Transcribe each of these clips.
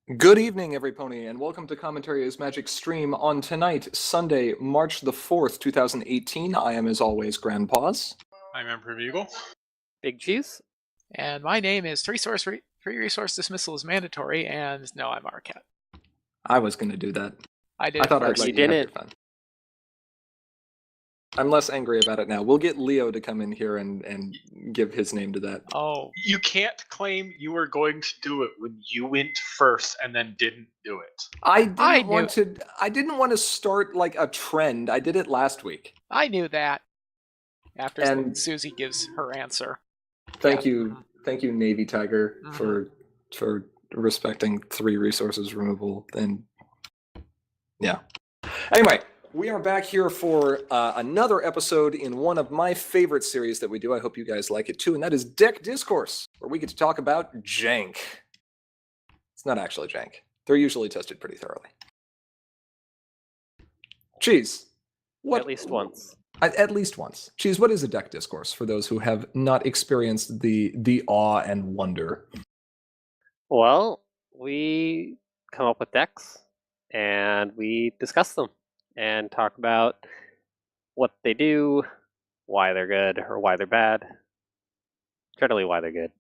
Good evening, every pony, and welcome to Commentary is Magic stream on tonight, Sunday, March the 4th, 2018. I am, as always, Grandpaws. I'm Emperor Bugle. Big Cheese. And my name is Free Resource Dismissal is Mandatory, and no, I'm Arcat. I was going to do that. I did. I thought I'd You let you have didn't. your fun. I'm less angry about it now. We'll get Leo to come in here and give his name to that. Oh, You can't claim you were going to do it when you went first and then didn't do it. I didn't want to start like a trend. I did it last week. I knew that. After And- Susie gives her answer. Thank Yeah. you, Navy Tiger, Mhm. for respecting 3 resources removal. And yeah. Anyway, we are back here for another episode in one of my favorite series that we do. I hope you guys like it too, and that is Deck Discourse, where we get to talk about jank. It's not actually jank. They're usually tested pretty thoroughly. Cheese. What? At least once. At least once. Cheese, what is a deck discourse for those who have not experienced the awe and wonder? Well, we come up with decks and we discuss them and talk about what they do, why they're good or why they're bad. Generally, why they're good.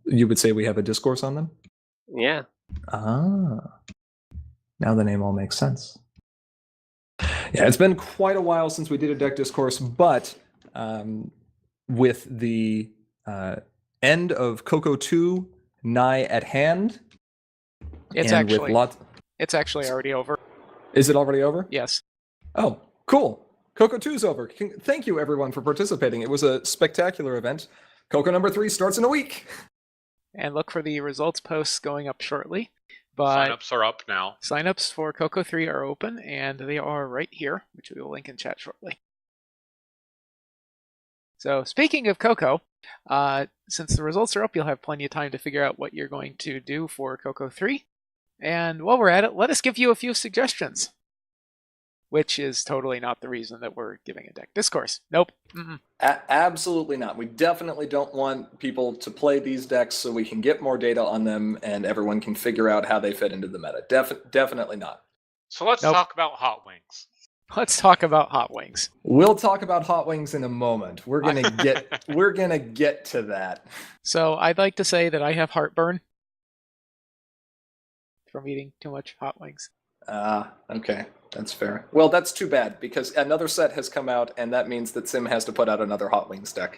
You would say we have a discourse on them? Yeah. Ah. Now the name all makes sense. Yeah, it's been quite a while since we did a deck discourse, but with the end of Coco 2 nigh at hand, It's and actually with lots. it's actually already over. Is it already over? Yes. Oh, cool. Coco 2 is over. Thank you, everyone, for participating. It was a spectacular event. Coco number 3 starts in a week. And look for the results posts going up shortly. But Signups are up now. signups for Coco 3 are open, and they are right here, which we will link in chat shortly. So, speaking of Coco, since the results are up, you'll have plenty of time to figure out what you're going to do for Coco 3. And while we're at it, let us give you a few suggestions. Which is totally not the reason that we're giving a deck discourse. Nope. Mm-mm. Absolutely not. We definitely don't want people to play these decks so we can get more data on them and everyone can figure out how they fit into the meta. Definitely not. So let's Nope. talk about Hot Wings. Let's talk about Hot Wings. We'll talk about Hot Wings in a moment. We're gonna get to that. So I'd like to say that I have heartburn from eating too much Hot Wings. Okay, that's fair. Well, that's too bad because another set has come out, and that means that Sim has to put out another Hot Wings deck.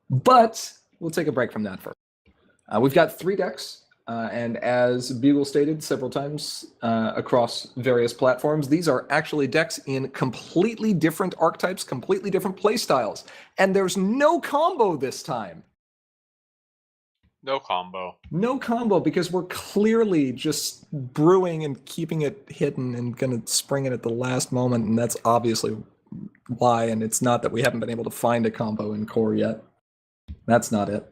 But we'll take a break from that first. We've got 3 decks, and as Bugle stated several times across various platforms, these are actually decks in completely different archetypes, completely different playstyles, and there's no combo this time. No combo. No combo because we're clearly just brewing and keeping it hidden and going to spring it at the last moment, and that's obviously why, and it's not that we haven't been able to find a combo in core yet. That's not it.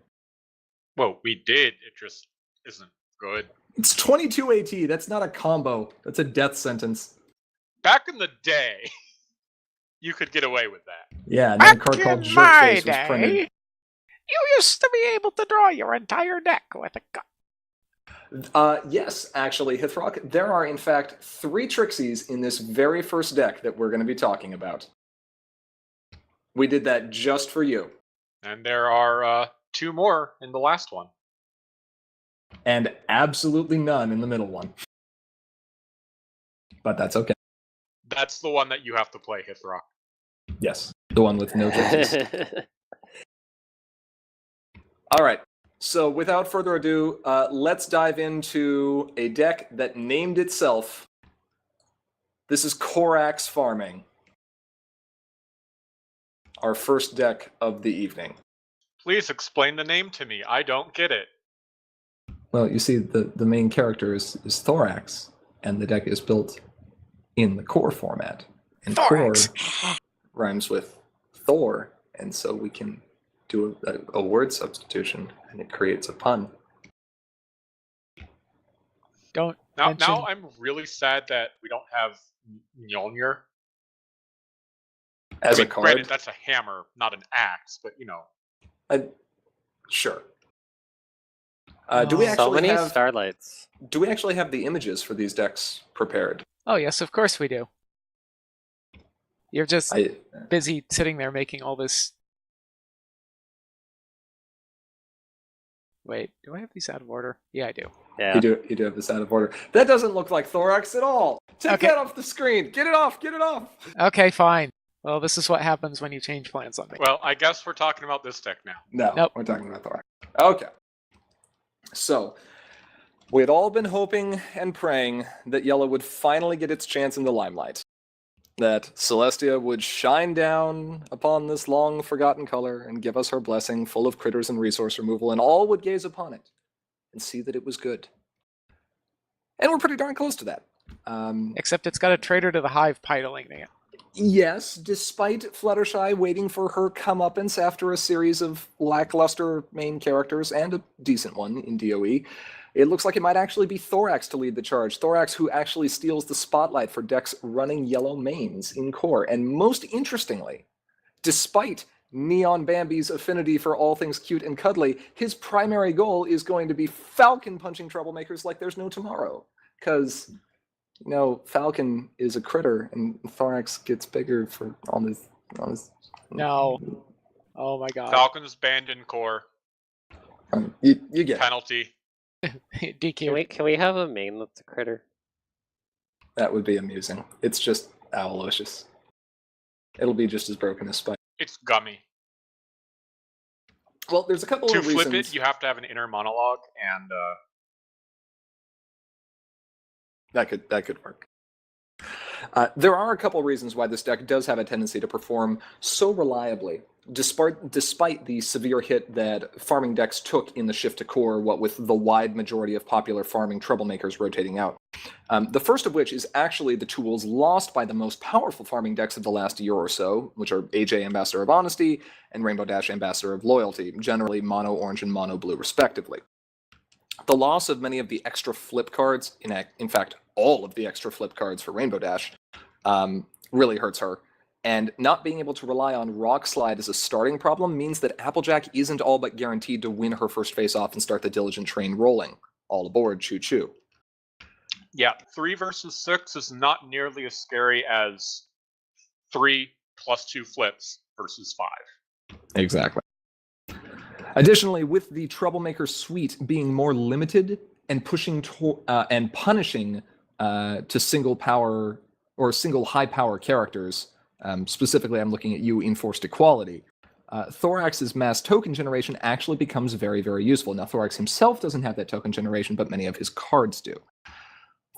Well, we did. It just isn't good. It's 22 AT. That's not a combo. That's a death sentence. Back in the day, you could get away with that. Yeah, and then a card called Jerkface was printed. you used to be able to draw your entire deck with a gun. Yes, actually, Hithrock, there are in fact 3 Trixies in this very first deck that we're going to be talking about. We did that just for you. And there are 2 more in the last one. And absolutely none in the middle one. But that's okay. That's the one that you have to play, Hithrock. Yes, the one with no Trixies. All right, so without further ado, let's dive into a deck that named itself. This is Korax Farming. Our first deck of the evening. Please explain the name to me. I don't get it. Well, you see, the main character is Thorax, and the deck is built in the core format. And Thorax. core rhymes with Thor, and so we can do a word substitution, and it creates a pun. Don't Now mention... I'm really sad that we don't have Mjolnir. As I mean, a card? granted, that's a hammer, not an axe, but you know. Sure. Do we Oh. So actually many have? starlights. Do we actually have the images for these decks prepared? Oh, yes, of course we do. You're just I busy sitting there making all this. Wait, do I have these out of order? Yeah, I do. Yeah. you do have this out of order. That doesn't look like Thorax at all. Take Okay. that off the screen. Get it off. Get it off. Okay, fine. Well, this is what happens when you change plans on me. Well, I guess we're talking about this deck now. No, Nope. we're talking about Thorax. Okay. So we had all been hoping and praying that Yellow would finally get its chance in the limelight. That Celestia would shine down upon this long forgotten color and give us her blessing full of critters and resource removal, and all would gaze upon it and see that it was good. And we're pretty darn close to that. Except it's got a traitor to the hive piloting it. Yes, despite Fluttershy waiting for her comeuppance after a series of lackluster main characters and a decent one in DOE, it looks like it might actually be Thorax to lead the charge. Thorax who actually steals the spotlight for decks running yellow mains in core. And most interestingly, despite Neon Bambi's affinity for all things cute and cuddly, his primary goal is going to be Falcon punching troublemakers like there's no tomorrow. Because, you know, Falcon is a critter and Thorax gets bigger for on his No. Oh my god. Falcon's banned in core. You get it. Penalty. DQ. Can we have a main that's a critter? That would be amusing. It's just Owlocious. It'll be just as broken as Spike. It's gummy. Well, there's a couple To of reasons. flip it, you have to have an inner monologue, and That could work. There are a couple reasons why this deck does have a tendency to perform so reliably, despite the severe hit that farming decks took in the shift to core, what with the wide majority of popular farming troublemakers rotating out. The first of which is actually the tools lost by the most powerful farming decks of the last year or so, which are AJ Ambassador of Honesty and Rainbow Dash Ambassador of Loyalty, generally mono orange and mono blue respectively. The loss of many of the extra flip cards, in fact, all of the extra flip cards for Rainbow Dash, really hurts her. And not being able to rely on Rock Slide as a starting problem means that Applejack isn't all but guaranteed to win her first face-off and start the Diligent train rolling. All aboard, choo-choo. yeah, 3 versus 6 is not nearly as scary as 3 plus 2 flips versus 5. Exactly. Additionally, with the Troublemaker suite being more limited and pushing and punishing to single power or single high power characters, specifically I'm looking at you, Enforced Equality, Thorax's mass token generation actually becomes very, very useful. Now, Thorax himself doesn't have that token generation, but many of his cards do.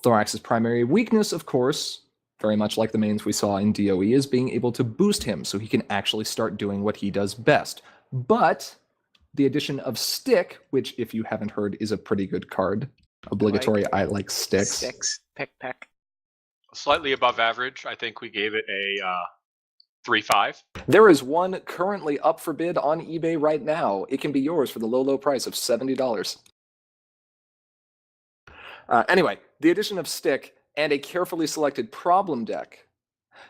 Thorax's primary weakness, of course, very much like the mains we saw in DOE, is being able to boost him so he can actually start doing what he does best. But the addition of Stick, which, if you haven't heard, is a pretty good card. Obligatory, I like Sticks. Sticks. Peck. Slightly above average. I think we gave it a 3-5. There is one currently up for bid on eBay right now. It can be yours for the low, low price of $70. Anyway, the addition of Stick and a carefully selected problem deck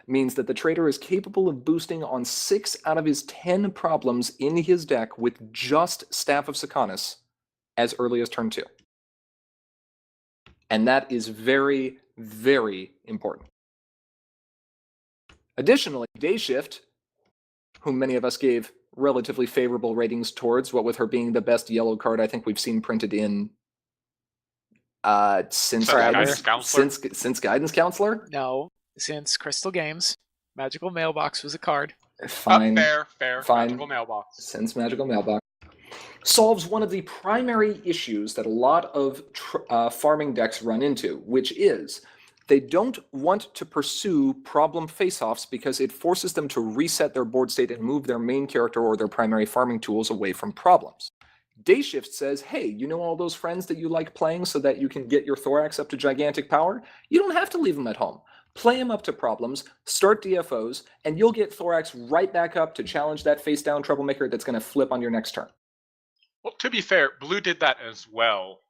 means that the trader is capable of boosting on 6 out of his 10 problems in his deck with just Staff of Sikanis as early as turn 2. And that is very, very important. Additionally, Day Shift, whom many of us gave relatively favorable ratings towards, what with her being the best yellow card I think we've seen printed in since Guidance Counselor? since Guidance Counselor. No, since Crystal Games, Magical Mailbox was a card. Fine. Fair. Fine. Magical Mailbox. Since Magical Mailbox solves one of the primary issues that a lot of farming decks run into, which is they don't want to pursue problem face-offs because it forces them to reset their board state and move their main character or their primary farming tools away from problems. Day Shift says, hey, you know all those friends that you like playing so that you can get your Thorax up to gigantic power? You don't have to leave them at home. Play him up to problems, start DFOs, and you'll get Thorax right back up to challenge that face-down troublemaker that's going to flip on your next turn. Well, to be fair, Blue did that as well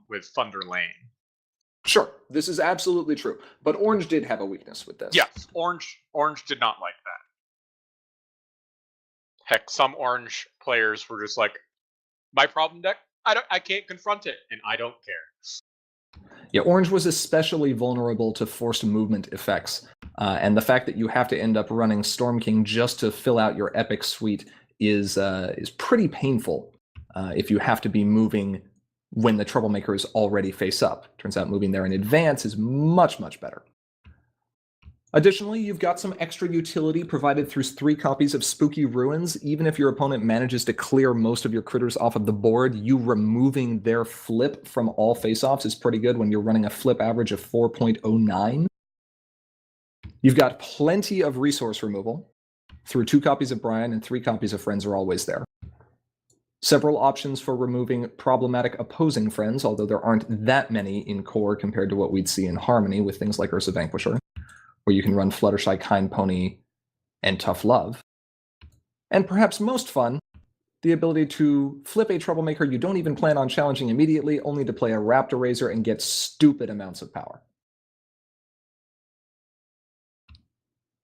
with Thunder Lane. Sure, this is absolutely true. But Orange did have a weakness with this. Yes, Orange did not like that. Heck, some Orange players were just like, my problem deck, I can't confront it, and I don't care. Yeah, orange was especially vulnerable to forced movement effects. And the fact that you have to end up running Storm King just to fill out your epic suite is pretty painful if you have to be moving when the troublemakers already face up. Turns out moving there in advance is much, much better. Additionally, you've got some extra utility provided through 3 copies of Spooky Ruins. Even if your opponent manages to clear most of your critters off of the board, you removing their flip from all face-offs is pretty good when you're running a flip average of 4.09. You've got plenty of resource removal through 2 copies of Brian, and 3 copies of Friends are always there. Several options for removing problematic opposing friends, although there aren't that many in core compared to what we'd see in Harmony with things like Ursa Vanquisher, where you can run Fluttershy, Kind Pony, and Tough Love. And perhaps most fun, the ability to flip a troublemaker you don't even plan on challenging immediately, only to play a Raptor Razor and get stupid amounts of power.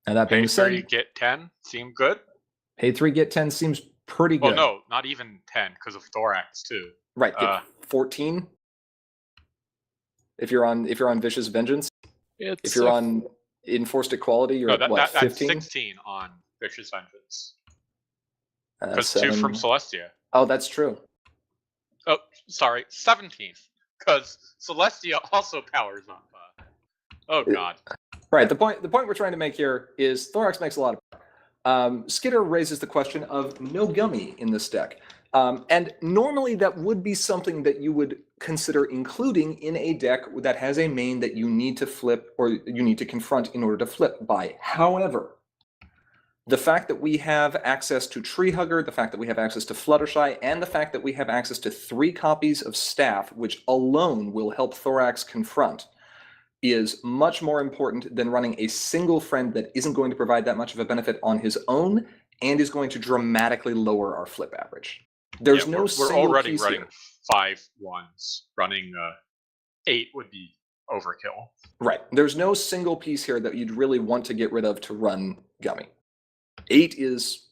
Now that being Pay 3, said, get 10 seem good. pay 3, get 10 seems pretty good. Well, no, not even 10 because of Thorax too. Right, get 14 if you're on Vicious Vengeance. If you're on Enforced Equality, you're No, at what, 15? that's 16 on Vicious Vengeance. Because 2 7. from Celestia. Oh, that's true. Oh, sorry, 17th. Because Celestia also powers up. Oh god. Right. The point we're trying to make here is Thorax makes a lot of power. Skitter raises the question of no gummy in this deck. And normally that would be something that you would consider including in a deck that has a main that you need to flip or you need to confront in order to flip by. However, the fact that we have access to Treehugger, the fact that we have access to Fluttershy, and the fact that we have access to 3 copies of Staff, which alone will help Thorax confront, is much more important than running a single friend that isn't going to provide that much of a benefit on his own and is going to dramatically lower our flip average. There's no we're single already piece running here. 5 ones. Running 8 would be overkill. Right. There's no single piece here that you'd really want to get rid of to run Gummy. 8 is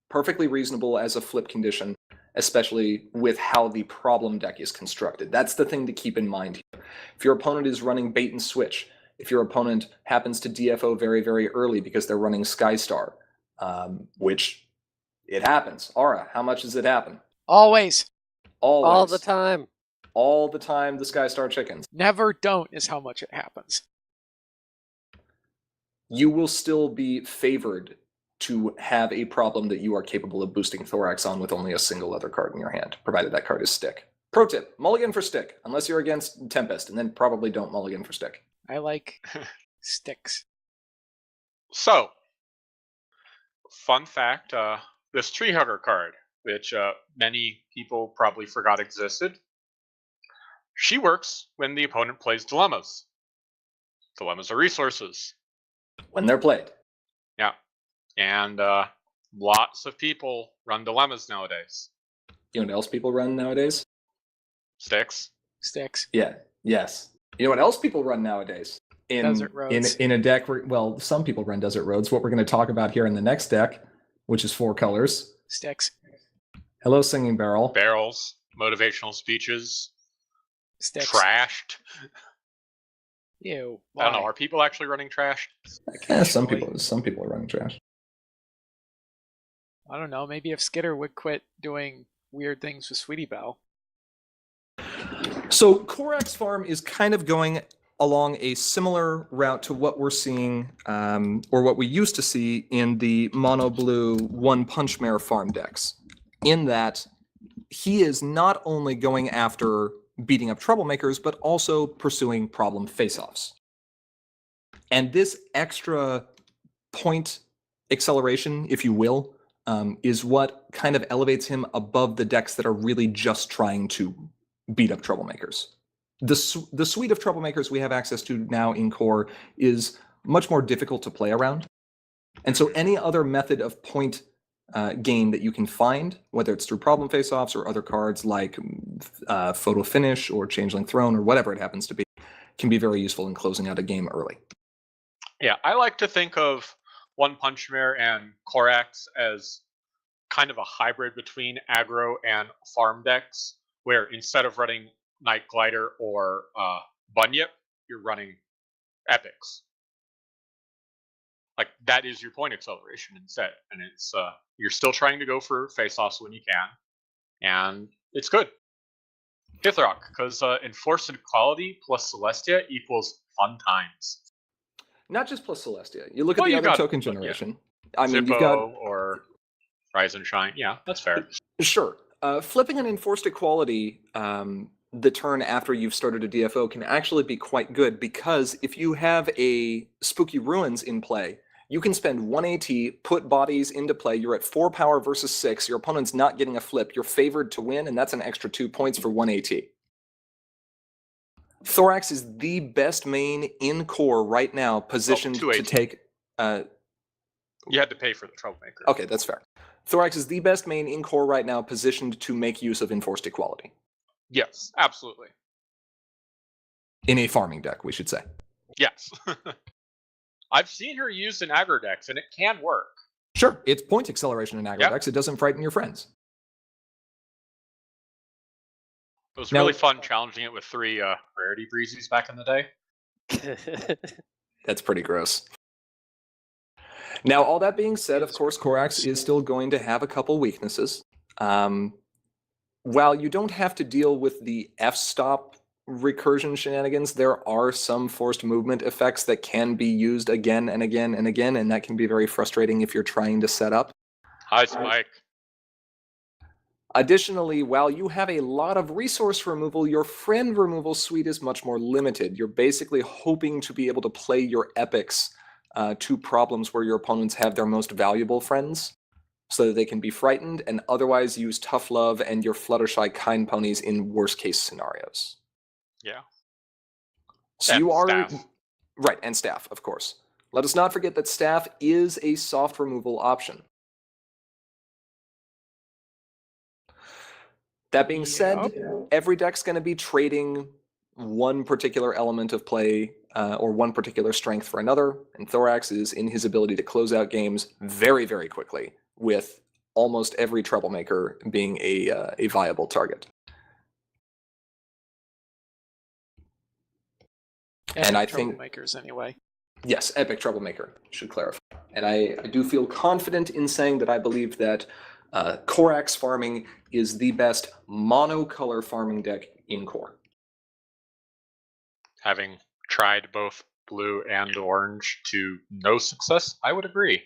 perfectly reasonable as a flip condition, especially with how the problem deck is constructed. That's the thing to keep in mind here. If your opponent is running bait and switch, if your opponent happens to DFO very, very early because they're running Skystar, which it happens. Aura, how much does it happen? Always. Always. All the time. All the time, the Skystar chickens. Never don't is how much it happens. You will still be favored to have a problem that you are capable of boosting Thorax on with only a single other card in your hand, provided that card is stick. Pro tip, mulligan for stick, unless you're against Tempest, and then probably don't mulligan for stick. I like sticks. So, fun fact, this Treehugger card, which many people probably forgot existed, she works when the opponent plays Dilemmas. Dilemmas are resources. When they're played. Yeah. And lots of people run Dilemmas nowadays. You know what else people run nowadays? Sticks. Sticks. Yeah, yes. You know what else people run nowadays? Desert Roads. In a deck where, well, some people run Desert Roads. What we're going to talk about here in the next deck, which is 4 colors. Sticks. Hello, Singing Barrel. Barrels. Motivational speeches. Sticks. Trashed. Ew. I don't know. Why? Are people actually running trash? Some Occasionally. people are running trash. I don't know. Maybe if Skitter would quit doing weird things with Sweetie Belle. So Korax Farm is kind of going along a similar route to what we're seeing, or what we used to see in the mono blue One Punch Mare farm decks, in that he is not only going after beating up troublemakers, but also pursuing problem face-offs. And this extra point acceleration, if you will, is what kind of elevates him above the decks that are really just trying to beat up troublemakers. The suite of troublemakers we have access to now in core is much more difficult to play around. And so any other method of point gain that you can find, whether it's through problem face-offs or other cards like Photo Finish or Changeling Throne or whatever it happens to be, can be very useful in closing out a game early. Yeah, I like to think of One Punch Mare and Korax as kind of a hybrid between aggro and farm decks, where instead of running Night Glider or Bunyip, you're running Epics. Like, that is your point acceleration instead, and it's you're still trying to go for face-offs when you can, and it's good. Hithrock, because Enforced Equality plus Celestia equals fun times. Not just plus Celestia. You look at Well, the you've other got- token yeah. generation. I mean, Zippo you've got or Rise and Shine. Yeah, that's fair. sure. Flipping an Enforced Equality the turn after you've started a DFO can actually be quite good, because if you have a Spooky Ruins in play, you can spend 1 AT, put bodies into play, you're at 4 power versus 6, your opponent's not getting a flip, you're favored to win, and that's an extra 2 points for 1 AT. Thorax is the best main in core right now, positioned 2 to AT. take... You had to pay for the Troublemaker. Okay, that's fair. Thorax is the best main in core right now, positioned to make use of Enforced Equality. Yes, absolutely. In a farming deck, we should say. Yes. I've seen her used in aggro decks, and it can work. Sure, it's point acceleration in aggro Yep. decks. It doesn't frighten your friends. It was Now- really fun challenging it with 3 Rarity Breezes back in the day. That's pretty gross. Now, all that being said, of course, Corax is still going to have a couple weaknesses. While you don't have to deal with the F-stop recursion shenanigans, there are some forced movement effects that can be used again and again and again, and that can be very frustrating if you're trying to set up. Hi, Spike. Additionally, while you have a lot of resource removal, your friend removal suite is much more limited. You're basically hoping to be able to play your epics to problems where your opponents have their most valuable friends, so that they can be frightened, and otherwise use Tough Love and your Fluttershy kind ponies in worst case scenarios. Yeah. So And you are staff. right, and staff, of course. Let us not forget that staff is a soft removal option. That being said, every deck's going to be trading one particular element of play or one particular strength for another, and Thorax is in his ability to close out games very, very quickly, with almost every Troublemaker being a viable target. And I think- Troublemakers anyway. Yes, epic Troublemaker, should clarify. And I do feel confident in saying that I believe that Corax farming is the best monocolor farming deck in core. Having tried both blue and orange to no success, I would agree.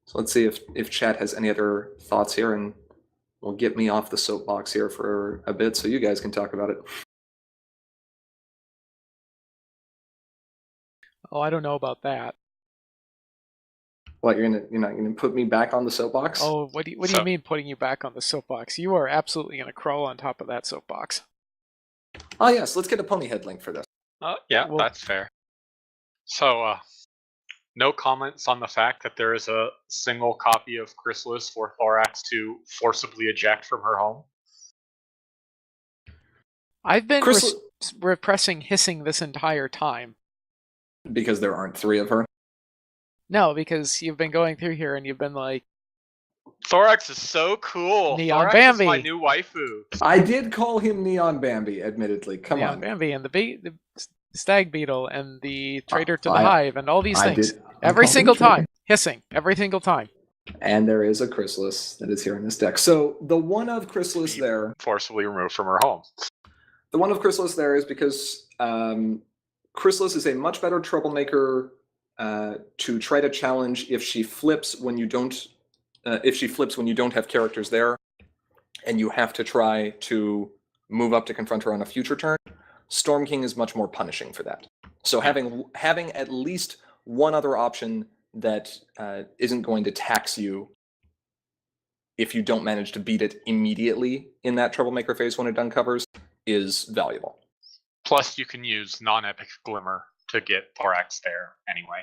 So let's see if chat has any other thoughts here, and will get me off the soapbox here for a bit so you guys can talk about it. Oh, I don't know about that. What, you're not gonna put me back on the soapbox? Oh, what do you So- mean putting you back on the soapbox? You are absolutely going to crawl on top of that soapbox. Oh yes, let's get a pony head link for this. Yeah, Well- that's fair. So, no comments on the fact that there is a single copy of Chrysalis for Thorax to forcibly eject from her home. I've been Chrysalis- repressing hissing this entire time. Because there aren't 3 of her. No, because you've been going through here and you've been like, Thorax is so cool. Neon Thorax is my Bambi. new waifu. I did call him Neon Bambi, admittedly. Come Neon on. Bambi and the Stag Beetle and the Traitor to the I- Hive and all these I things. did- I Every called him single traitor. time. Hissing. Every single time. And there is a Chrysalis that is here in this deck. So the one of Chrysalis there, Forcibly removed from her home. the one of Chrysalis there is because Chrysalis is a much better Troublemaker to try to challenge if she flips when you don't have characters there, and you have to try to move up to confront her on a future turn. Storm King is much more punishing for that. So having at least one other option that isn't going to tax you if you don't manage to beat it immediately in that Troublemaker phase when it uncovers is valuable. Plus, you can use non-epic Glimmer to get Thorax there anyway.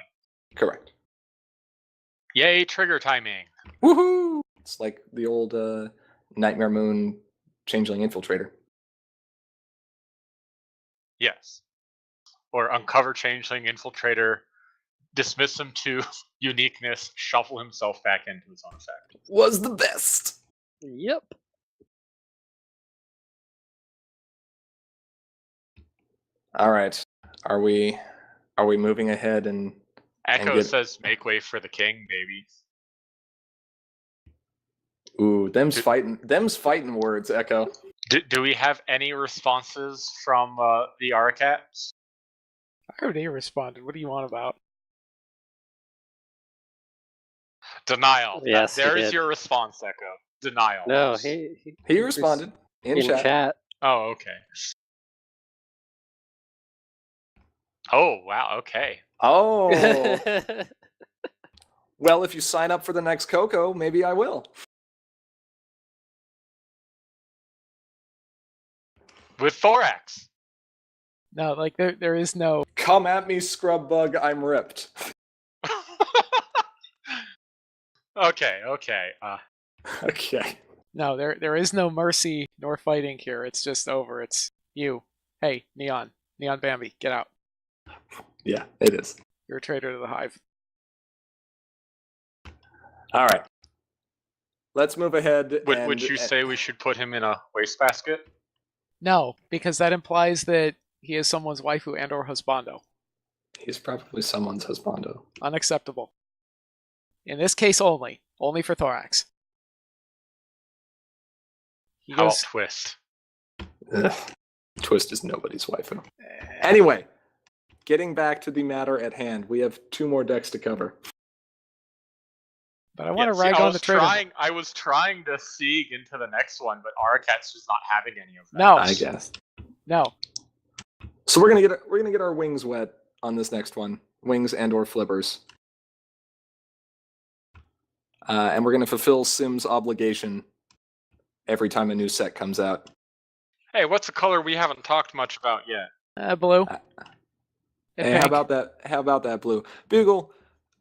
Correct. Yay, trigger timing. Woohoo! It's like the old Nightmare Moon Changeling Infiltrator. Yes. Or Uncover Changeling Infiltrator, dismiss him to uniqueness, shuffle himself back into his own effect. Was the best. Yep. All right. Are we moving ahead and Echo get- says, "Make way for the king, baby." ooh, them's fighting words, Echo. Do we have any responses from the Arcats? I already responded. What do you want about? Denial. Yes, he There's did. your response, Echo. Denial. No, Mouse. He responded in in chat. chat. Oh, okay. Oh, wow. Okay. Oh. Well, if you sign up for the next Coco, maybe I will. With Thorax. No, like there is no. Come at me, scrub bug. I'm ripped. Okay. Okay. No, there is no mercy nor fighting here. It's just over. It's you. Hey, Neon Bambi, get out. Yeah, it is. You're a traitor to the hive. All right. Let's move ahead. Would you say we should put him in a wastebasket? No, because that implies that he is someone's waifu and/or husbando. He's probably someone's husbando. Unacceptable. In this case only for Thorax. He How about goes. Twist? Ugh. Twist is nobody's waifu. Anyway, getting back to the matter at hand, we have 2 more decks to cover. But I want to Yeah, see, rag on the traitor. I was trying to siege into the next one, but Arcat's just not having any of that. No. I guess. No. So we're gonna get our wings wet on this next one, wings and/or flippers, and we're gonna fulfill Sim's obligation every time a new set comes out. Hey, what's a color we haven't talked much about yet? Blue. Hey, how about that? How about that, blue? Bugle.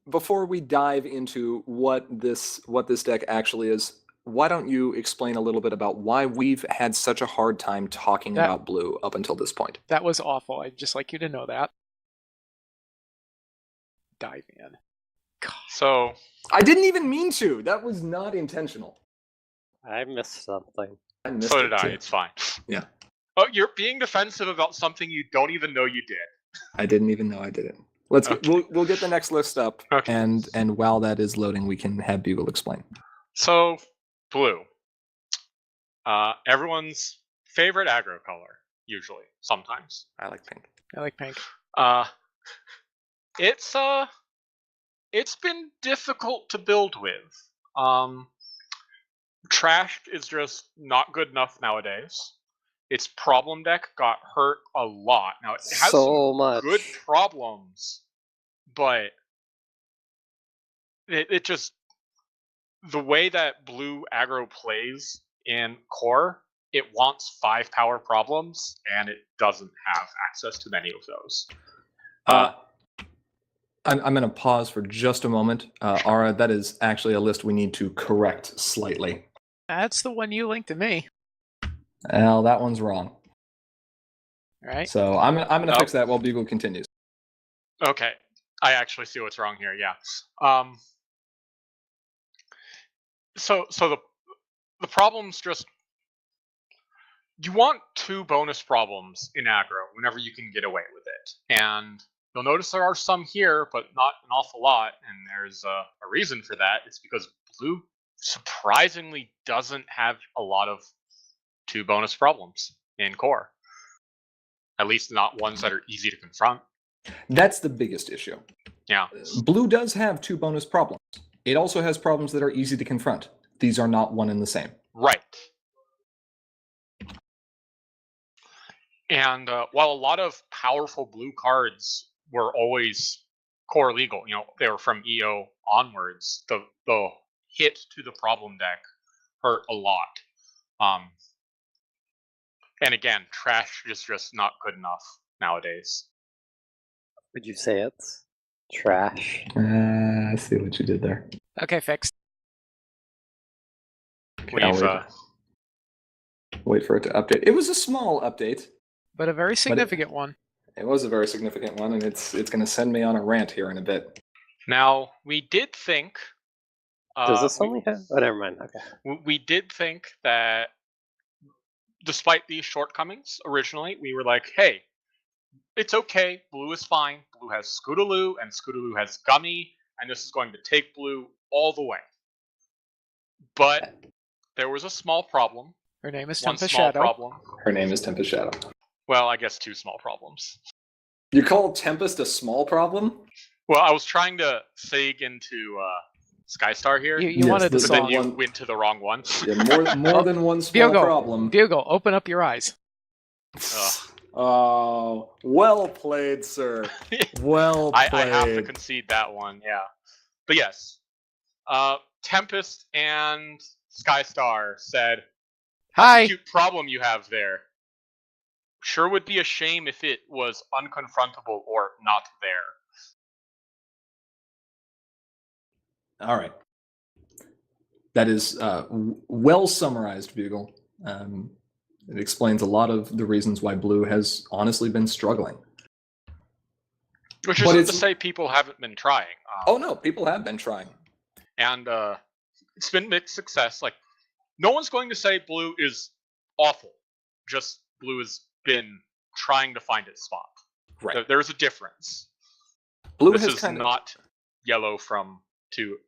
Before we dive into what this deck actually is, why don't you explain a little bit about why we've had such a hard time talking about blue up until this point? That was awful. I'd just like you to know that. Dive in. God. So I didn't even mean to. That was not intentional. I missed something. I missed so it did I. too. It's fine. Yeah. Oh, you're being defensive about something you don't even know you did. I didn't even know I did it. Let's Okay. we'll get the next list up, Okay. and while that is loading, we can have Bugle explain. So, blue. Everyone's favorite aggro color, usually, sometimes. I like pink. I like pink. It's been difficult to build with. Trashed is just not good enough nowadays. Its problem deck got hurt a lot. Now it has So some much. good problems, but it just the way that blue aggro plays in core, it wants 5 power problems, and it doesn't have access to many of those. I'm going to pause for just a moment. Ara, that is actually a list we need to correct slightly. That's the one you linked to me. Well, that one's wrong. All right. So I'm going to Nope. fix that while Bugle continues. Okay, I actually see what's wrong here. Yeah. So the problem's just you want 2 bonus problems in aggro whenever you can get away with it, and you'll notice there are some here, but not an awful lot. And there's a reason for that. It's because blue surprisingly doesn't have a lot of 2 bonus problems in core. At least not ones that are easy to confront. That's the biggest issue. Yeah. Blue does have 2 bonus problems. It also has problems that are easy to confront. These are not one and the same. Right. And while a lot of powerful blue cards were always core legal, they were from EO onwards, the hit to the problem deck hurt a lot. And again, trash is just not good enough nowadays. Would you say it's trash? I see what you did there. Okay, fixed. We've Wait for it to update. It was a small update. But a very significant one. It was a very significant one, and it's going to send me on a rant here in a bit. Now, we did think. Does this only have? Oh, never mind. Okay. We did think that, despite these shortcomings, originally we were like, "Hey, it's okay. Blue is fine. Blue has Scootaloo, and Scootaloo has Gummy, and this is going to take Blue all the way." But there was a small problem. Her name is One Tempest small Shadow. problem. Her name is Tempest Shadow. Well, I guess 2 small problems. You call Tempest a small problem? Well, I was trying to seg into Skystar here, You Yes, wanted to but but then solve. you one- went to the wrong one. Yeah, more than one small Bugle. problem. Bugle, open up your eyes. Oh, well played, sir. Well I played. have to concede that one, yeah. But yes, Tempest and Skystar said, Hi. "Cute problem you have there. Sure would be a shame if it was unconfrontable or not there." All right. That is well summarized, Bugle. It explains a lot of the reasons why Blue has honestly been struggling. Which But isn't to it's- say people haven't been trying. Oh no, people have been trying. And it's been mixed success. Like, no one's going to say Blue is awful. Just Blue has been trying to find its spot. Right. There's a difference. Blue This has is kind of not Yellow from two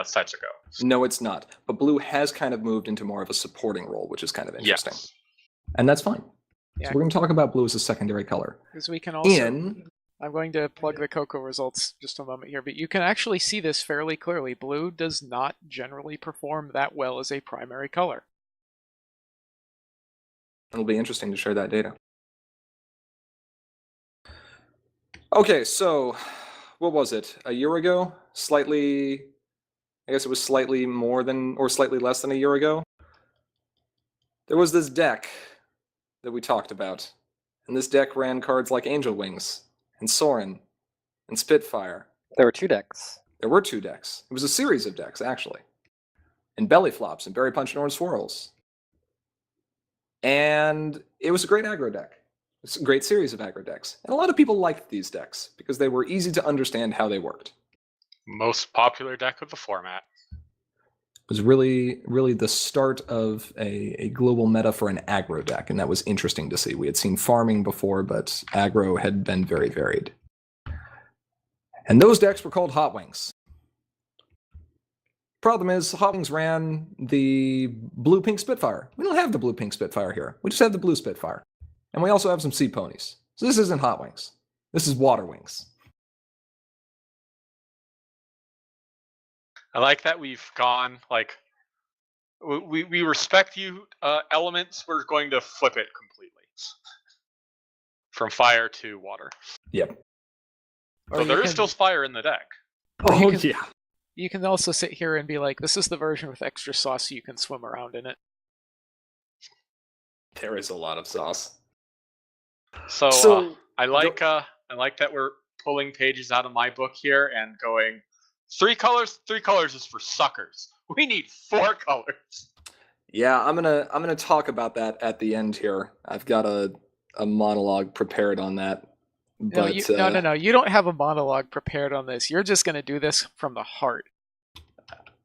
sets ago. No, it's not. But Blue has kind of moved into more of a supporting role, which is kind of interesting. Yes. And that's fine. Yeah. So we're going to talk about Blue as a secondary color. Because we can also. In I'm going to plug the Cocoa results just a moment here, but you can actually see this fairly clearly. Blue does not generally perform that well as a primary color. it'll be interesting to share that data. Okay, so what was it? A year ago? I guess it was slightly more than, or slightly less than a year ago. There was this deck that we talked about. And this deck ran cards like Angel Wings, and Soren, and Spitfire. There were 2 decks. There were 2 decks. It was a series of decks, actually. And Belly Flops, and Berry Punch and Orange Swirls. And it was a great aggro deck. It's a great series of aggro decks. And a lot of people liked these decks because they were easy to understand how they worked. Most popular deck of the format. It was really, really the start of a global meta for an aggro deck, and that was interesting to see. We had seen farming before, but aggro had been very varied. And those decks were called Hot Wings. Problem is, Hot Wings ran the blue-pink Spitfire. We don't have the blue-pink Spitfire here. We just have the blue Spitfire. And we also have some Sea Ponies. So this isn't Hot Wings. This is Water Wings. I like that we've gone, like, we respect you, elements. We're going to flip it completely. From fire to water. Yep. So there is still fire in the deck. Oh, you can- yeah. You can also sit here and be like, this is the version with extra sauce so you can swim around in it. There is a lot of sauce. So, I like that we're pulling pages out of my book here and going, 3 colors is for suckers. We need 4 colors. Yeah, I'm gonna talk about that at the end here. I've got a monologue prepared on that. But, No. You don't have a monologue prepared on this. You're just going to do this from the heart.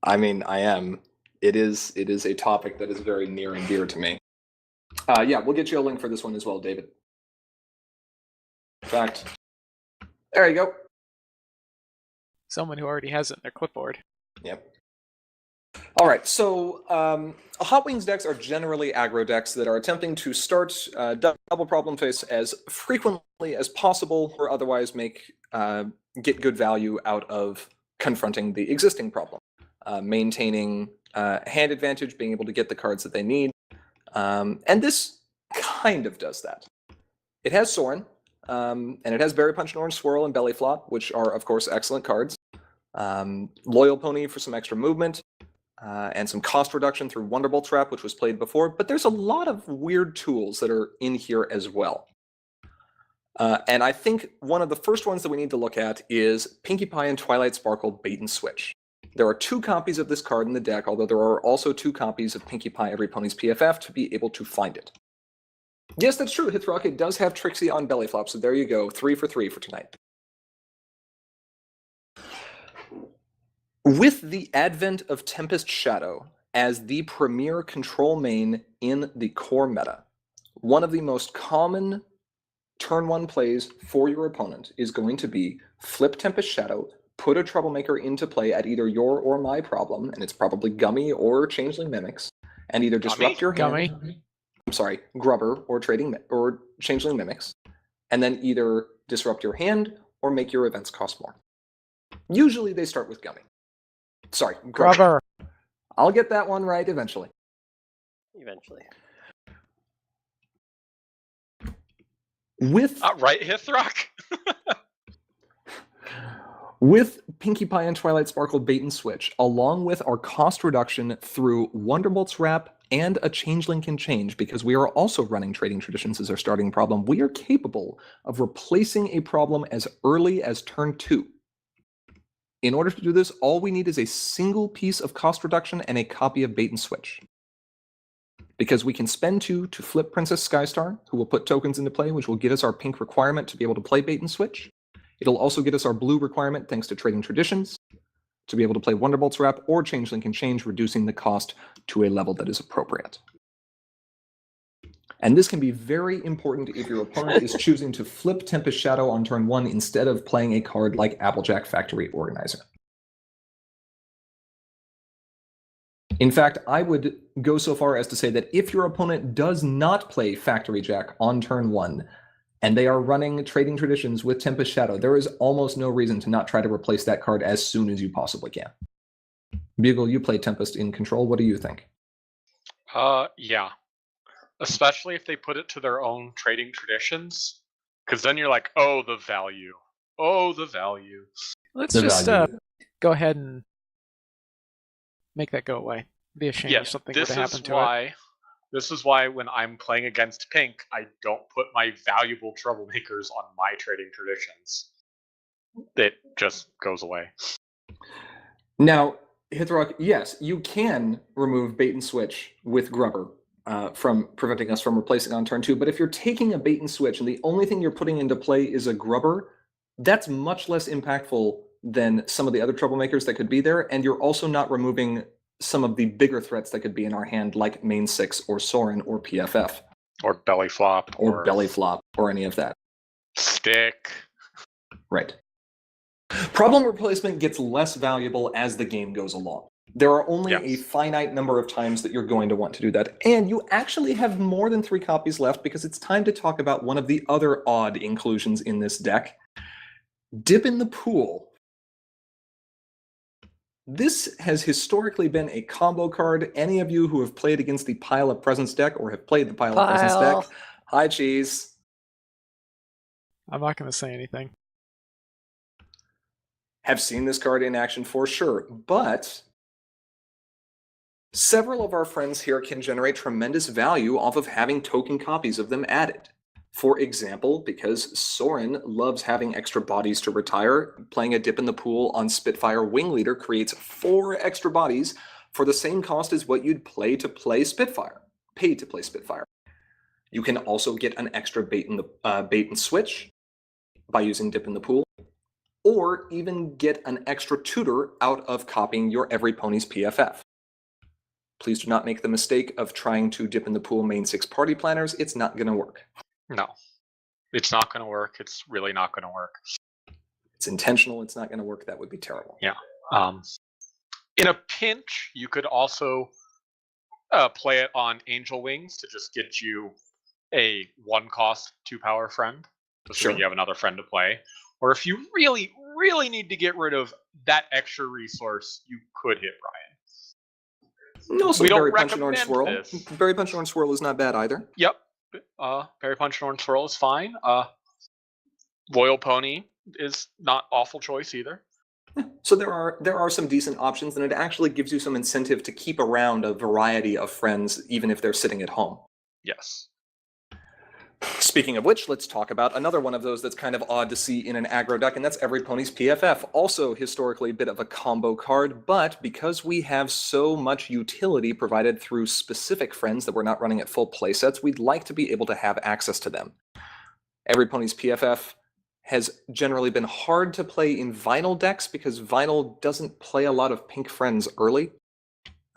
I mean, I am. It is a topic that is very near and dear to me. Yeah, we'll get you a link for this one as well, David. In fact, there you go. Someone who already has it in their clipboard. Yep. All right, so Hot Wings decks are generally aggro decks that are attempting to start double problem face as frequently as possible, or otherwise get good value out of confronting the existing problem, maintaining hand advantage, being able to get the cards that they need, and this kind of does that. It has Soren, and it has Berry Punch and Orange Swirl and Belly Flop, which are of course excellent cards. Loyal Pony for some extra movement. And some cost reduction through Wonderbolt Trap, which was played before, but there's a lot of weird tools that are in here as well. And I think one of the first ones that we need to look at is Pinkie Pie and Twilight Sparkle Bait and Switch. There are 2 copies of this card in the deck, although there are also 2 copies of Pinkie Pie Every Pony's PFF to be able to find it. Yes, that's true. Hithrock, it does have Trixie on belly flop, so there you go. 3 for 3 for tonight. With the advent of Tempest Shadow as the premier control main in the core meta, one of the most common turn 1 plays for your opponent is going to be flip Tempest Shadow, put a Troublemaker into play at either your or my problem, and it's probably Gummy or Changeling Mimics, and either disrupt your hand. Gummy. I'm sorry, Grubber or Changeling Mimics, and then either disrupt your hand or make your events cost more. Usually they start with Gummy. Sorry, Grubber. I'll get that one right eventually. Eventually. With Right, Hithrock? With Pinkie Pie and Twilight Sparkle bait and switch, along with our cost reduction through Wonderbolt's Wrap and a Changeling Can Change, because we are also running Trading Traditions as our starting problem, we are capable of replacing a problem as early as turn 2. In order to do this, all we need is a single piece of cost reduction and a copy of bait and switch. Because we can spend 2 to flip Princess Skystar, who will put tokens into play, which will get us our pink requirement to be able to play bait and switch. It'll also get us our blue requirement thanks to Trading Traditions to be able to play Wonderbolt's Wrap or Changeling Can Change, reducing the cost to a level that is appropriate. And this can be very important if your opponent is choosing to flip Tempest Shadow on turn 1 instead of playing a card like Applejack Factory Organizer. In fact, I would go so far as to say that if your opponent does not play Factory Jack on turn 1, and they are running Trading Traditions with Tempest Shadow, there is almost no reason to not try to replace that card as soon as you possibly can. Bugle, you play Tempest in Control. What do you think? Yeah. Especially if they put it to their own Trading Traditions, because then you're like, oh, the value. Oh, the value. Let's The just value. go ahead and make that go away. It'd be a shame if Yes, something were to happen to it. this is why when I'm playing against Pink, I don't put my valuable Troublemakers on my Trading Traditions. It just goes away. Now, Hithrock, yes, you can remove bait and switch with Grubber from preventing us from replacing on turn 2, but if you're taking a bait and switch and the only thing you're putting into play is a Grubber, that's much less impactful than some of the other Troublemakers that could be there, and you're also not removing some of the bigger threats that could be in our hand, like Main 6 or Sorin or PFF. Or Belly Flop. Or Belly Flop or any of that. Stick. Right. Problem replacement gets less valuable as the game goes along. There are only a finite number of times that you're going to want to do that, and you actually have more than 3 copies left because it's time to talk about one of the other odd inclusions in this deck. Dip in the Pool. This has historically been a combo card. Any of you who have played against the Pile of Presence deck or have played the Pile of Presence deck, hi Cheese. I'm not going to say anything. Have seen this card in action for sure, but several of our friends here can generate tremendous value off of having token copies of them added. For example, because Sorin loves having extra bodies to retire, playing a Dip in the Pool on Spitfire Wing Leader creates 4 extra bodies for the same cost as what you'd pay to play Spitfire. You can also get an extra bait and switch by using Dip in the Pool, or even get an extra tutor out of copying your Every Pony's PFF. Please do not make the mistake of trying to Dip in the Pool main 6 party planners. It's not going to work. No. It's not going to work. It's really not going to work. It's intentional. It's not going to work. That would be terrible. Yeah. In a pinch, you could also play it on Angel Wings to just get you a 1-cost 2-power friend. Just so you have another friend to play. Or if you really, really need to get rid of that extra resource, you could hit Ryan. No, so we Berry don't Punch and Orange Swirl. this. Berry Punch and Orange Swirl is not bad either. Yep. Berry Punch and Orange Swirl is fine. Royal Pony is not awful choice either. So there are some decent options, and it actually gives you some incentive to keep around a variety of friends, even if they're sitting at home. Yes. Speaking of which, let's talk about another one of those that's kind of odd to see in an aggro deck, and that's Every Pony's PFF. Also historically a bit of a combo card, but because we have so much utility provided through specific friends that we're not running at full playsets, we'd like to be able to have access to them. Every Pony's PFF has generally been hard to play in Vinyl decks because Vinyl doesn't play a lot of pink friends early.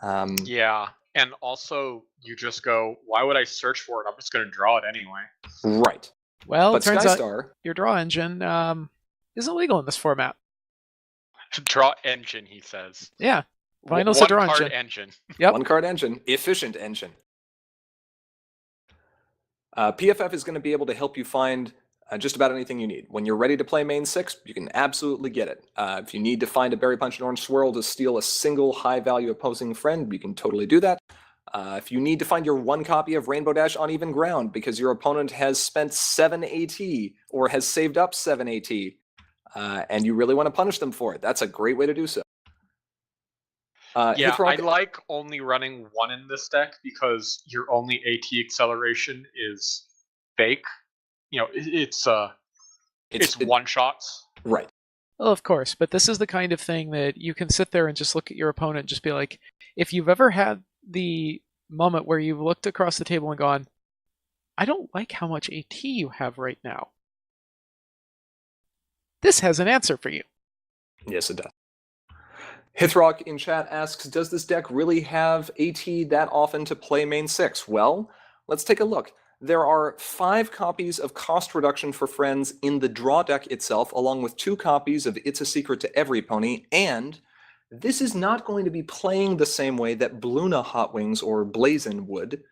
Yeah, and also you just go, why would I search for it? I'm just going to draw it anyway. Right. Well, But it turns out Skystar, your draw engine isn't legal in this format. Draw engine, he says. Yeah, Vinyl's a draw One card engine. engine. Yep. one card engine, efficient engine. PFF is going to be able to help you find just about anything you need. When you're ready to play main 6, you can absolutely get it. If you need to find a Berry Punch and Orange Swirl to steal a single high-value opposing friend, you can totally do that. If you need to find your one copy of Rainbow Dash on even ground because your opponent has spent 7 AT or has saved up 7 AT, and you really want to punish them for it, that's a great way to do so. Yeah, Hithrock, I like only running one in this deck because your only AT acceleration is fake. You know, it's one shots. right. Well, of course, but this is the kind of thing that you can sit there and just look at your opponent and just be like, if you've ever had the moment where you've looked across the table and gone, I don't like how much AT you have right now. This has an answer for you. Yes, it does. Hithrock in chat asks, does this deck really have AT that often to play main 6? Well, let's take a look. There are 5 copies of Cost Reduction for Friends in the draw deck itself, along with 2 copies of It's a Secret to Every Pony, and this is not going to be playing the same way that Bluna Hot Wings or Blazin would,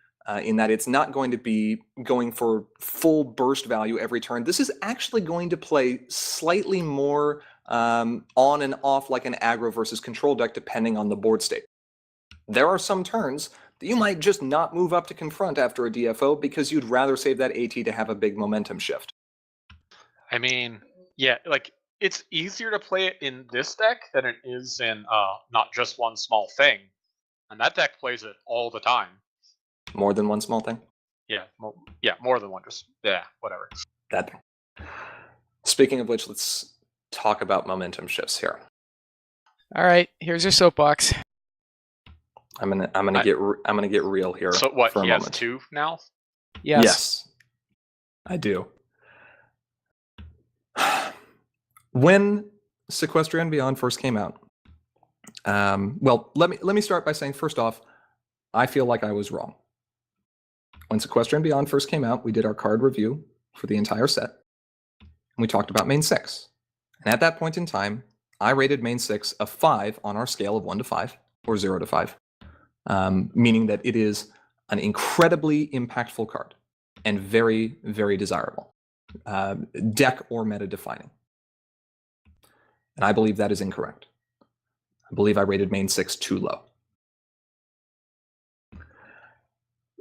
in that it's not going to be going for full burst value every turn. This is actually going to play slightly more on and off like an aggro versus control deck depending on the board state. There are some turns that you might just not move up to confront after a DFO because you'd rather save that AT to have a big momentum shift. I mean, yeah, like it's easier to play it in this deck than it is in not just one small thing, and that deck plays it all the time. More than one small thing? Yeah, more than one. Just whatever. That thing. Speaking of which, let's talk about momentum shifts here. All right, here's your soapbox. I'm gonna get real here. So what? For a He has moment. 2 now. Yes. I do. When Sequestria Beyond first came out, well, let me start by saying first off, I feel like I was wrong. When Sequestria Beyond first came out, we did our card review for the entire set, and we talked about main 6. And at that point in time, I rated main 6 a 5 on our scale of 1 to 5 or 0 to 5, meaning that it is an incredibly impactful card and very, very desirable, deck or meta defining. And I believe that is incorrect. I believe I rated main 6 too low.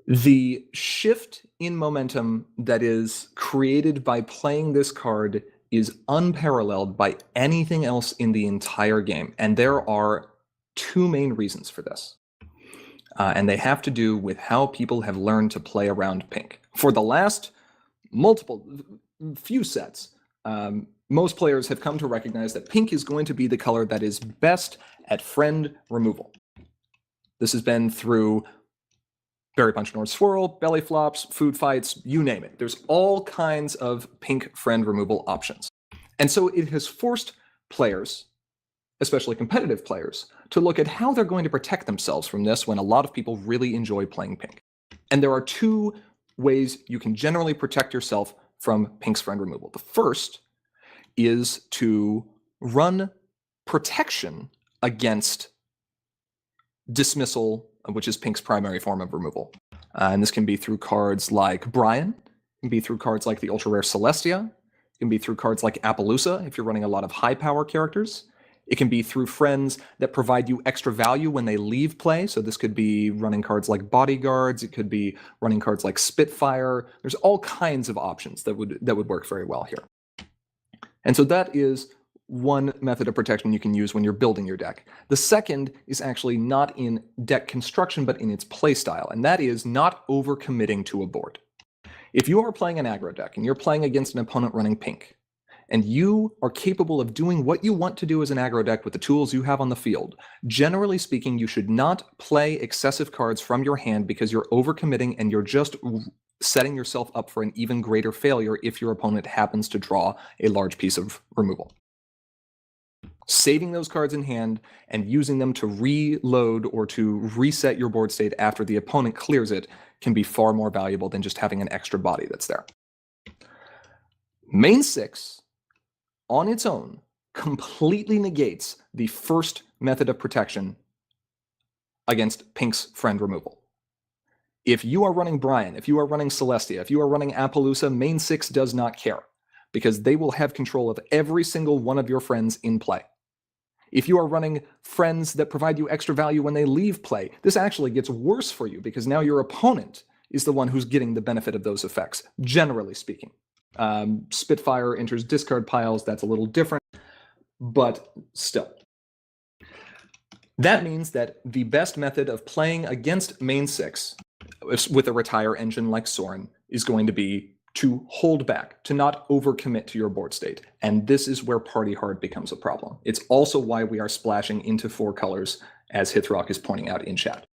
The shift in momentum that is created by playing this card is unparalleled by anything else in the entire game. And there are 2 main reasons for this. And they have to do with how people have learned to play around pink. For the last few sets, most players have come to recognize that pink is going to be the color that is best at friend removal. This has been through Berry Punch and Orange Swirl, belly flops, food fights, you name it. There's all kinds of pink friend removal options. And so it has forced players, especially competitive players, to look at how they're going to protect themselves from this when a lot of people really enjoy playing pink. And there are 2 ways you can generally protect yourself from pink's friend removal. The first is to run protection against dismissal, which is pink's primary form of removal. And this can be through cards like Brian, it can be through cards like the ultra rare Celestia, it can be through cards like Appaloosa if you're running a lot of high power characters. It can be through friends that provide you extra value when they leave play. So this could be running cards like Bodyguards. It could be running cards like Spitfire. There's all kinds of options that would work very well here. And so that is one method of protection you can use when you're building your deck. The second is actually not in deck construction, but in its playstyle, and that is not overcommitting to a board. If you are playing an aggro deck and you're playing against an opponent running pink, and you are capable of doing what you want to do as an aggro deck with the tools you have on the field, generally speaking, you should not play excessive cards from your hand because you're overcommitting and you're just setting yourself up for an even greater failure if your opponent happens to draw a large piece of removal. Saving those cards in hand and using them to reload or to reset your board state after the opponent clears it can be far more valuable than just having an extra body that's there. Main 6 on its own completely negates the first method of protection against pink's friend removal. If you are running Brian, if you are running Celestia, if you are running Appaloosa, main 6 does not care because they will have control of every single one of your friends in play. If you are running friends that provide you extra value when they leave play, this actually gets worse for you because now your opponent is the one who's getting the benefit of those effects, generally speaking. Spitfire enters discard piles, that's a little different, but still. That means that the best method of playing against main 6 with a retire engine like Sorin is going to be to hold back, to not overcommit to your board state. And this is where Party Hard becomes a problem. It's also why we are splashing into 4 colors, as Hithrock is pointing out in chat.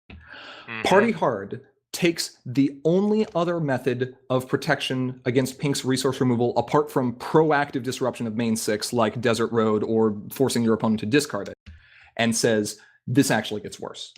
Party Hard takes the only other method of protection against pink's resource removal apart from proactive disruption of main 6 like Desert Road or forcing your opponent to discard it, and says this actually gets worse.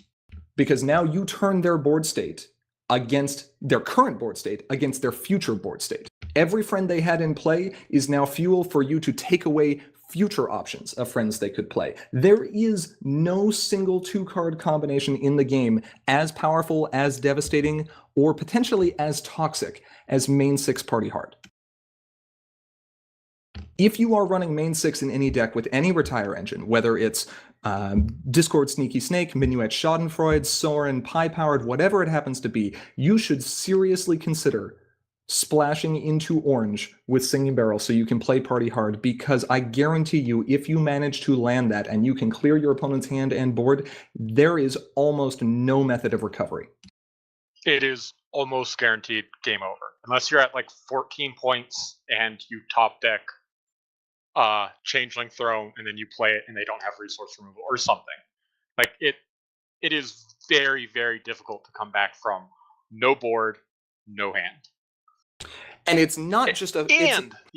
Because now you turn their board state against their current board state against their future board state. Every friend they had in play is now fuel for you to take away future options of friends they could play. There is no single 2-card combination in the game as powerful, as devastating, or potentially as toxic as main 6 Party Hard. If you are running main 6 in any deck with any retire engine, whether it's Discord Sneaky Snake, Minuet Schadenfreude, Sorin, Pie-Powered, whatever it happens to be, you should seriously consider splashing into orange with Singing Barrel so you can play Party Hard, because I guarantee you, if you manage to land that and you can clear your opponent's hand and board, there is almost no method of recovery. It is almost guaranteed game over. Unless you're at like 14 points and you top deck Changeling Throne and then you play it and they don't have resource removal or something. Like it is very, very difficult to come back from no board, no hand. And it's not just the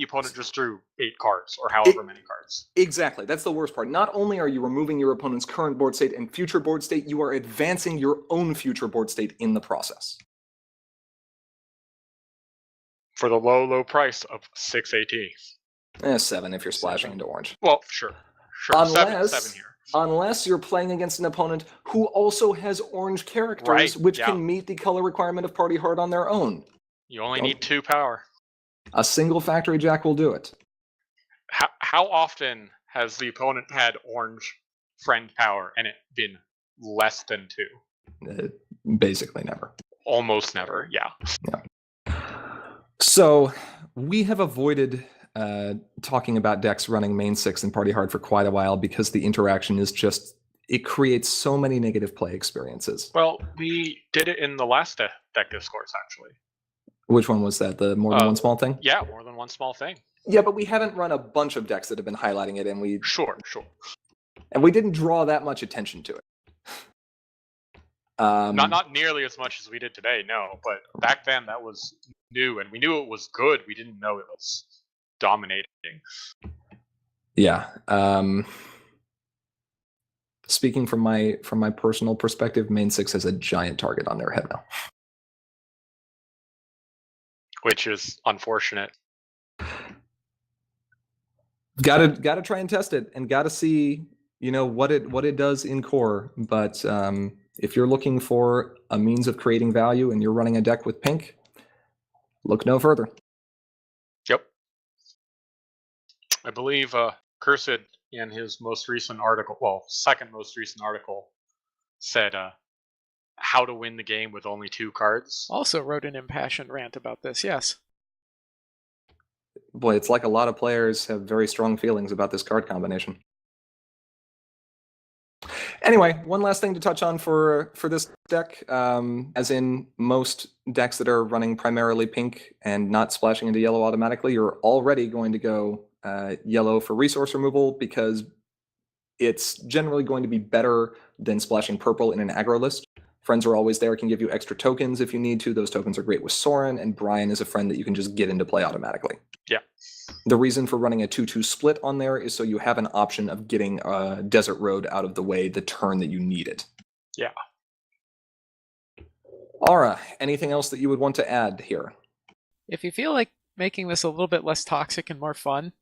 opponent just drew 8 cards or however many cards. Exactly. That's the worst part. Not only are you removing your opponent's current board state and future board state, you are advancing your own future board state in the process. For the low, low price of 6 AT. 7 if you're splashing into orange. Well, sure. Unless, 7 here. Unless you're playing against an opponent who also has orange characters, right, which can meet the color requirement of Party Hard on their own. You only need 2 power. A single Factory Jack will do it. How often has the opponent had orange friend power and it been less than 2? Basically never. Almost never, yeah. So we have avoided talking about decks running main 6 and Party Hard for quite a while because the interaction is just, it creates so many negative play experiences. Well, we did it in the last deck Discourse, actually. Which one was that? The more than one small thing? Yeah, more than one small thing. Yeah, but we haven't run a bunch of decks that have been highlighting it, and we... Sure. And we didn't draw that much attention to it. Not nearly as much as we did today, no. But back then, that was new, and we knew it was good. We didn't know it was dominating. Yeah. Speaking from my personal perspective, main 6 has a giant target on their head now. Which is unfortunate. Gotta try and test it, and gotta see, what it does in core. But if you're looking for a means of creating value and you're running a deck with pink, look no further. Yep. I believe Cursed in his most recent article, second most recent article, said how to win the game with only 2 cards. Also wrote an impassioned rant about this, yes. Boy, it's like a lot of players have very strong feelings about this card combination. Anyway, one last thing to touch on for this deck, as in most decks that are running primarily pink and not splashing into yellow automatically, you're already going to go yellow for resource removal because it's generally going to be better than splashing purple in an aggro list. Friends are always there, can give you extra tokens if you need to. Those tokens are great with Sorin, and Brian is a friend that you can just get into play automatically. Yeah. The reason for running a 2-2 split on there is so you have an option of getting a Desert Road out of the way the turn that you need it. Yeah. Aura, anything else that you would want to add here? If you feel like making this a little bit less toxic and more fun,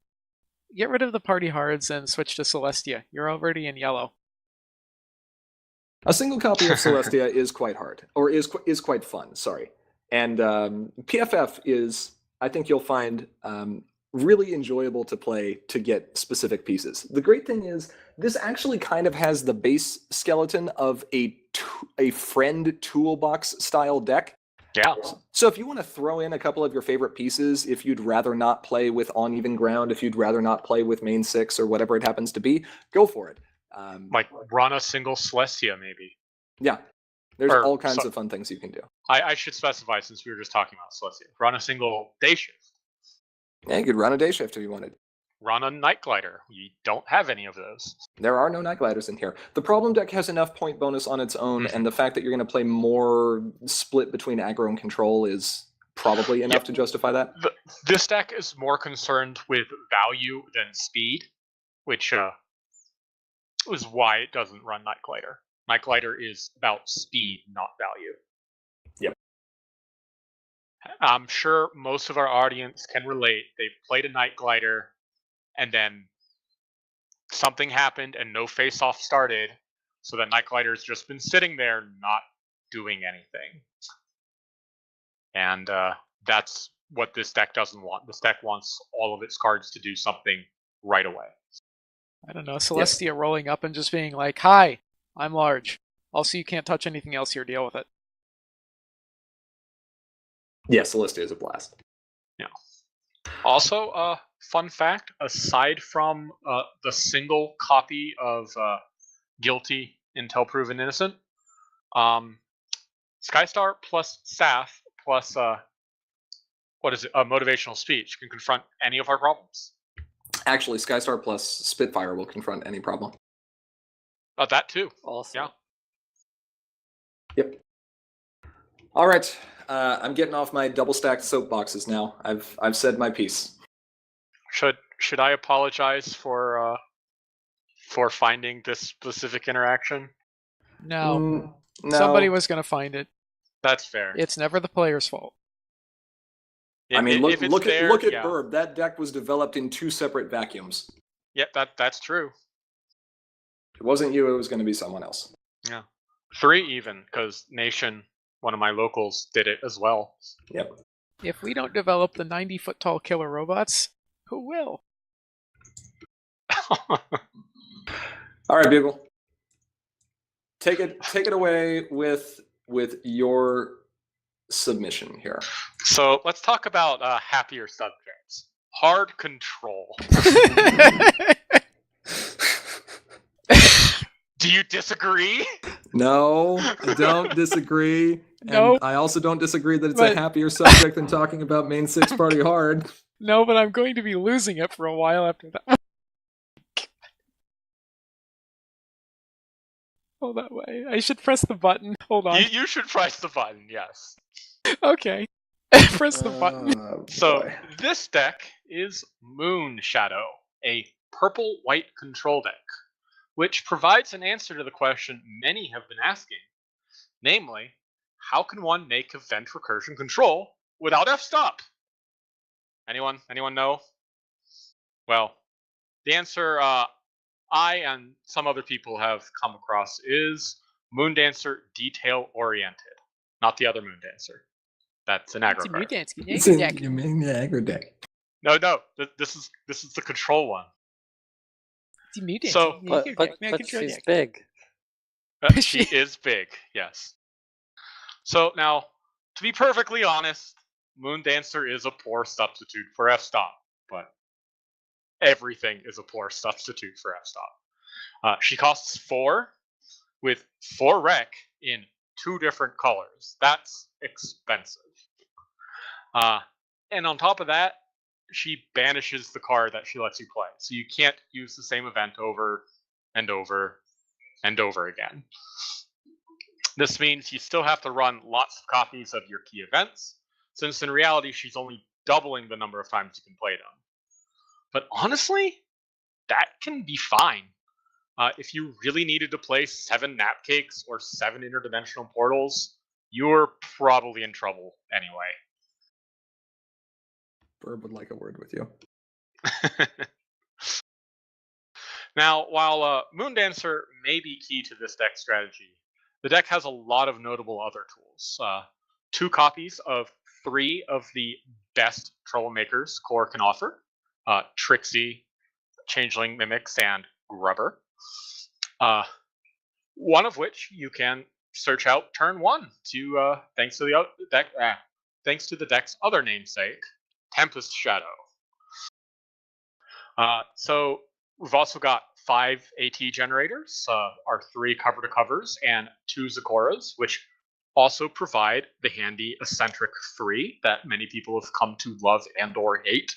get rid of the party hards and switch to Celestia. You're already in yellow. A single copy of Celestia is quite hard, or is quite fun, sorry. And PFF is, I think you'll find, really enjoyable to play to get specific pieces. The great thing is, this actually kind of has the base skeleton of a friend toolbox style deck. Yeah. So if you want to throw in a couple of your favorite pieces, if you'd rather not play with On Even Ground, if you'd rather not play with Main 6 or whatever it happens to be, go for it. Like run a single Celestia, maybe. Yeah, there's Or all kinds so- of fun things you can do. I should specify, since we were just talking about Celestia. Run a single day shift. Yeah, you could run a day shift if you wanted. Run a Night Glider. We don't have any of those. There are no Night Gliders in here. The problem deck has enough point bonus on its own, and the fact that you're going to play more split between aggro and control is probably enough to justify that. This deck is more concerned with value than speed, which is why it doesn't run Night Glider. Night Glider is about speed, not value. Yep. I'm sure most of our audience can relate. They've played a Night Glider, and then something happened and no face-off started, so that Night Glider's just been sitting there not doing anything. And that's what this deck doesn't want. This deck wants all of its cards to do something right away. I don't know, Celestia rolling up and just being like, "Hi, I'm large. Also, you can't touch anything else here. Deal with it." Yeah, Celestia is a blast. Yeah. Also, fun fact: aside from the single copy of Guilty Until Proven Innocent, Skystar plus Saf plus what is it? A motivational speech can confront any of our problems. Actually, Skystar plus Spitfire will confront any problem. That too. Also, Yeah. Yep. All right, I'm getting off my double-stacked soapboxes now. I've said my piece. Should I apologize for finding this specific interaction? No, No. somebody was going to find it. That's fair. It's never the player's fault. I mean, If it's look there, at yeah. Burb. That deck was developed in 2 separate vacuums. Yeah, that's true. If it wasn't you, it was going to be someone else. Yeah, 3 even, because Nation, one of my locals, did it as well. Yep. If we don't develop the 90-foot tall killer robots, who will? All right, Bugle. Take it away with your submission here. So let's talk about happier subjects. Hard control. Do you disagree? No, I don't disagree. And No. I also don't disagree that it's But- a happier subject than talking about main 6 party hard. No, but I'm going to be losing it for a while after that. Oh, that way. I should press the button. Hold on. You should press the button, yes. Okay. Press the button. So Boy. this deck is Moon Shadow, a purple-white control deck, which provides an answer to the question many have been asking, namely, how can one make event recursion control without f-stop? Anyone know? Well, the answer I and some other people have come across is Moondancer detail oriented, not the other Moondancer. That's an aggro card. It's in your main aggro deck. No, this is the control one. So- but she's big. She is big, yes. So now, to be perfectly honest, Moondancer is a poor substitute for f-stop, but everything is a poor substitute for f-stop. She costs 4, with 4 rec in 2 different colors. That's expensive. And on top of that, she banishes the card that she lets you play. So you can't use the same event over and over and over again. This means you still have to run lots of copies of your key events, since in reality she's only doubling the number of times you can play them. But honestly, that can be fine. If you really needed to play 7 Napcakes or 7 interdimensional portals, you're probably in trouble anyway. Burb would like a word with you. Now, while Moondancer may be key to this deck strategy, the deck has a lot of notable other tools. 2 copies of 3 of the best Troublemakers core can offer: Trixie, Changeling Mimics, and Grubber. One of which you can search out turn 1 to thanks to the deck's other namesake, Tempest Shadow. So we've also got 5 AT generators, our 3 cover-to-covers, and 2 Zakoras, which also provide the handy eccentric 3 that many people have come to love and or hate.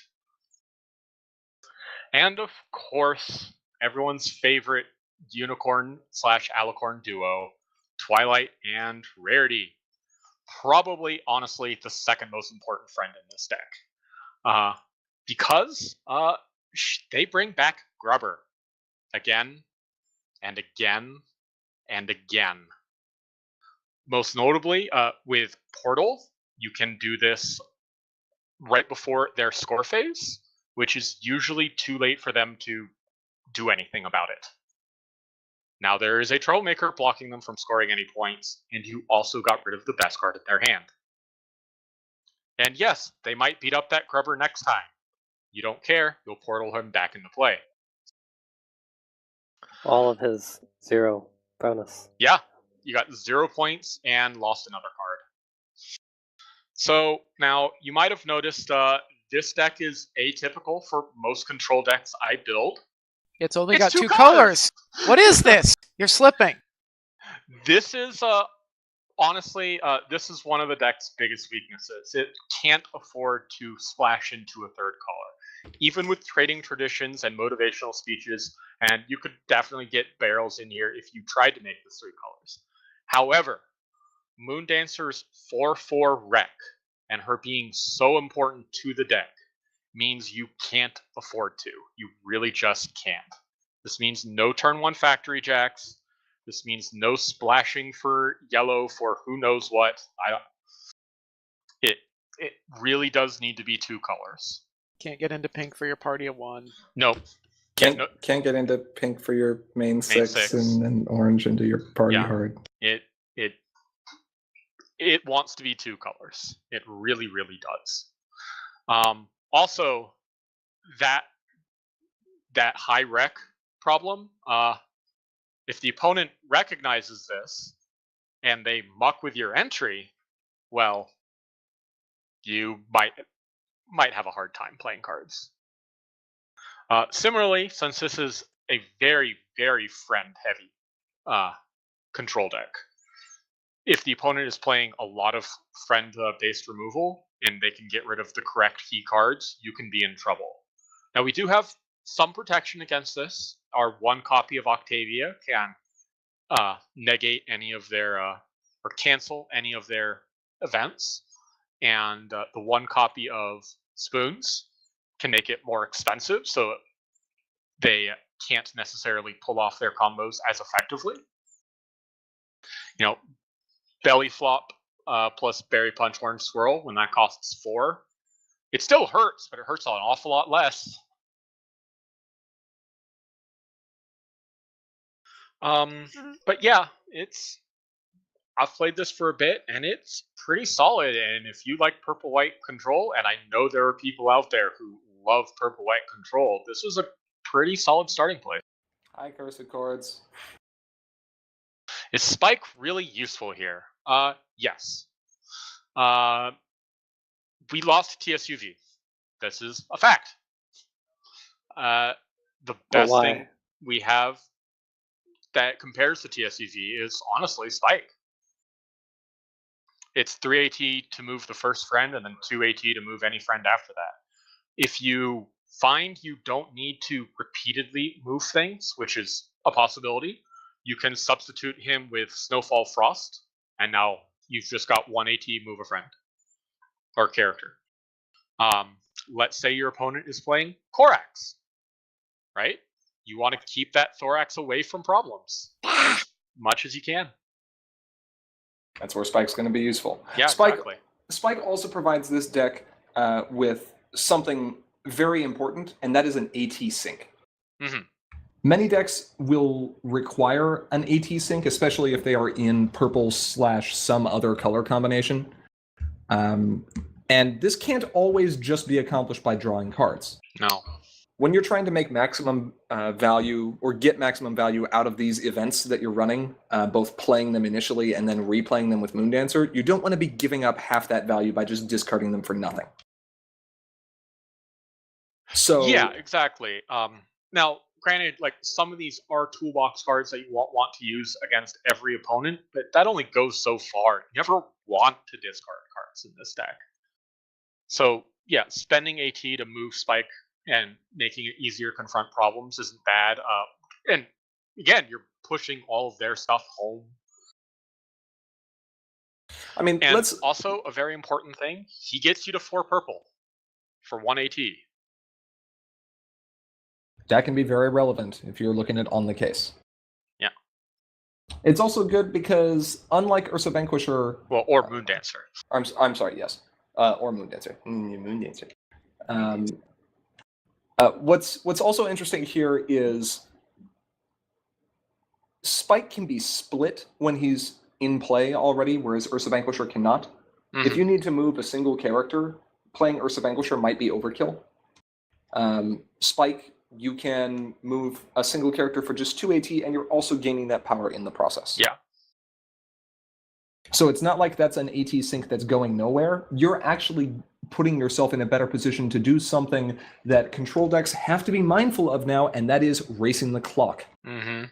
And of course, everyone's favorite unicorn/alicorn duo, Twilight and Rarity. Probably, honestly, the second most important friend in this deck. Because they bring back Grubber again and again and again. Most notably, with Portal, you can do this right before their score phase, which is usually too late for them to do anything about it. Now there is a Troublemaker blocking them from scoring any points, and you also got rid of the best card in their hand. And yes, they might beat up that Grubber next time. You don't care, you'll Portal him back into play. All of his 0 bonus. Yeah, you got 0 points and lost another card. So now you might have noticed this deck is atypical for most control decks I build. It's only It's got 2 2 colors. What is this? You're slipping. This is honestly, this is one of the deck's biggest weaknesses. It can't afford to splash into a 3rd color. Even with trading traditions and motivational speeches, and you could definitely get barrels in here if you tried to make this 3 colors. However, Moondancer's 4/4 rec and her being so important to the deck means you can't afford to. You really just can't. This means no turn 1 factory jacks. This means no splashing for yellow for who knows what. It really does need to be 2 colors. Can't get into pink for your party of 1. Nope. Can't get into pink for your main six. And orange into your party hard. It wants to be 2 colors. It really, really does. Also, that high rec problem, if the opponent recognizes this and they muck with your entry, well, you might have a hard time playing cards. Similarly, since this is a very, very friend-heavy control deck, if the opponent is playing a lot of friend-based removal and they can get rid of the correct key cards, you can be in trouble. Now, we do have some protection against this. Our 1 copy of Octavia can negate any of their, or cancel any of their events. And the 1 copy of Spoons can make it more expensive, so they can't necessarily pull off their combos as effectively. You know, Belly Flop plus Berry Punch Orange Swirl, when that costs 4, it still hurts, but it hurts an awful lot less. But yeah, I've played this for a bit, and it's pretty solid. And if you like purple-white control, and I know there are people out there who love purple-white control, this was a pretty solid starting place. Hi, Cursed Chords. Is Spike really useful here? Yes. We lost TSUV. This is a fact. The best thing we have that compares to TSEV is honestly Spike. It's 3 AT to move the first friend, and then 2 AT to move any friend after that. If you find you don't need to repeatedly move things, which is a possibility, you can substitute him with Snowfall Frost, and now you've just got 1 AT move a friend or character. Let's say your opponent is playing Korax, right? You want to keep that Thorax away from problems as much as you can. That's where Spike's going to be useful. Yeah, exactly. Spike also provides this deck with something very important, and that is an AT sync. Mm-hmm. Many decks will require an AT sync, especially if they are in purple / some other color combination. And this can't always just be accomplished by drawing cards. No. When you're trying to make maximum value or get maximum value out of these events that you're running, both playing them initially and then replaying them with Moondancer, you don't want to be giving up half that value by just discarding them for nothing. So yeah, exactly. Now, granted, like some of these are toolbox cards that you won't want to use against every opponent, but that only goes so far. You never want to discard cards in this deck. So yeah, spending AT to move Spike and making it easier to confront problems isn't bad. And again, you're pushing all of their stuff home. I mean, and let's also a very important thing: he gets you to 4 purple for 1 AT. That can be very relevant if you're looking at on the case. Yeah. It's also good because unlike Ursa Vanquisher, well, or Moondancer. I'm sorry, yes, or Moondancer. Moondancer. What's also interesting here is Spike can be split when he's in play already, whereas Ursa Vanquisher cannot. Mm-hmm. If you need to move a single character, playing Ursa Vanquisher might be overkill. Spike, you can move a single character for just 2 AT, and you're also gaining that power in the process. Yeah. So it's not like that's an AT sync that's going nowhere. You're actually putting yourself in a better position to do something that control decks have to be mindful of now, and that is racing the clock. Mm-hmm.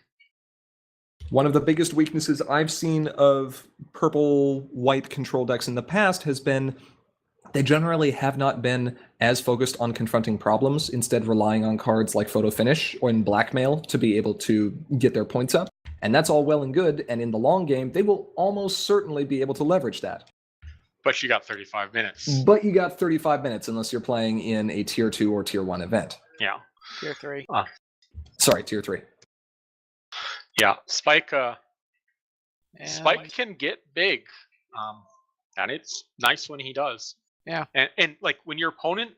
One of the biggest weaknesses I've seen of purple-white control decks in the past has been they generally have not been as focused on confronting problems, instead relying on cards like Photo Finish or in Blackmail to be able to get their points up. And that's all well and good, and in the long game, they will almost certainly be able to leverage that. But you got 35 minutes. But you got 35 minutes unless you're playing in a Tier 2 or Tier 1 event. Yeah. Tier 3. Sorry, Tier 3. Yeah, Spike And Spike can get big. And it's nice when he does. Yeah. And like when your opponent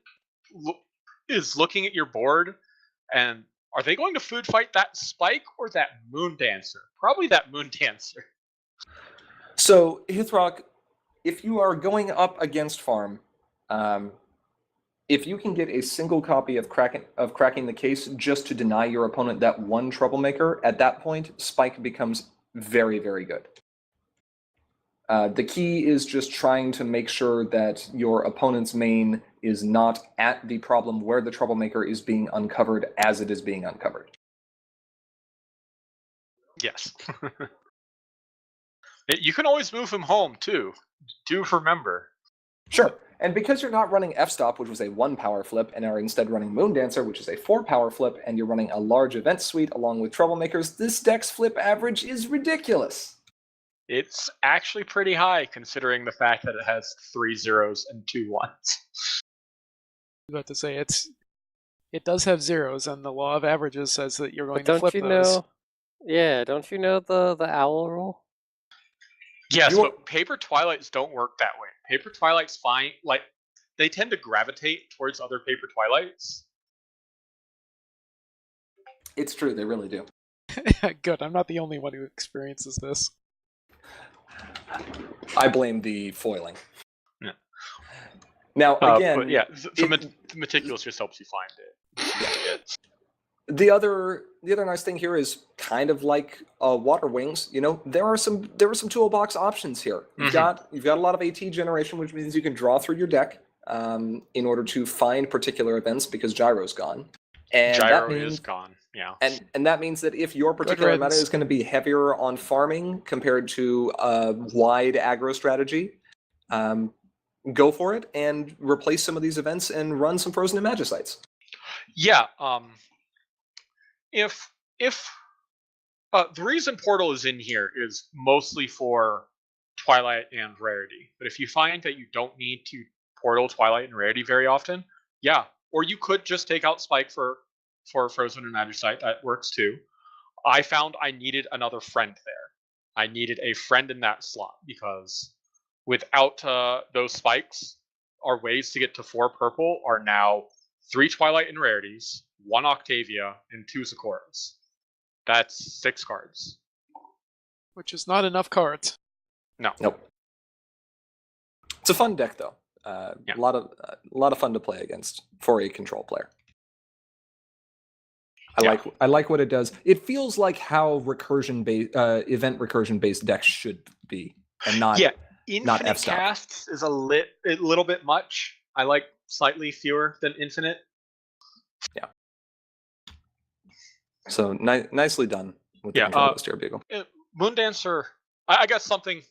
is looking at your board, and are they going to food fight that Spike or that Moondancer? Probably that Moondancer. So, Hithrock, if you are going up against Farm, if you can get a single copy of cracking the case just to deny your opponent that one troublemaker, at that point, Spike becomes very, very good. The key is just trying to make sure that your opponent's main is not at the problem where the troublemaker is being uncovered as it is being uncovered. Yes. You can always move him home, too. Do remember. Sure. And because you're not running F-Stop, which was a 1 power flip, and are instead running Moondancer, which is a 4 power flip, and you're running a large event suite along with troublemakers, this deck's flip average is ridiculous. It's actually pretty high, considering the fact that it has 3 zeros and 2 ones. I was about to say it does have zeros, and the law of averages says that you're going But to flip don't you those. know? Yeah, don't you know the owl rule? Yes, You but Paper Twilights don't work that way. Paper Twilights find like they tend to gravitate towards other Paper Twilights. It's true, they really do. Good, I'm not the only one who experiences this. I blame the foiling. Yeah. Now, again, but yeah, the meticulous just helps you find it. The other nice thing here is kind of like Water Wings. You know, there are some toolbox options here. You've got a lot of AT generation, which means you can draw through your deck in order to find particular events because Gyro's gone. And Gyro that means is gone. Yeah. and that means that if your particular meta riddance. is going to be heavier on farming compared to a wide aggro strategy, go for it and replace some of these events and run some Frozen Imagicites. Yeah. If the reason Portal is in here is mostly for Twilight and Rarity. But if you find that you don't need to Portal, Twilight, and Rarity very often, yeah. Or you could just take out Spike for Frozen and Magicite. That works too. I found I needed another friend there. I needed a friend in that slot because without those spikes, our ways to get to 4 purple are now 3 Twilight and Rarities, 1 Octavia, and 2 Sakuras. That's 6 cards. Which is not enough cards. No. Nope. It's a fun deck though. Yeah. A lot of fun to play against for a control player. I like what it does. It feels like how event recursion based decks should be, and not Infinite F-stop. casts is a little bit much. I like slightly fewer than infinite. Yeah. So nicely done with the Yeah, control list here, Bugle. Moondancer. I guess something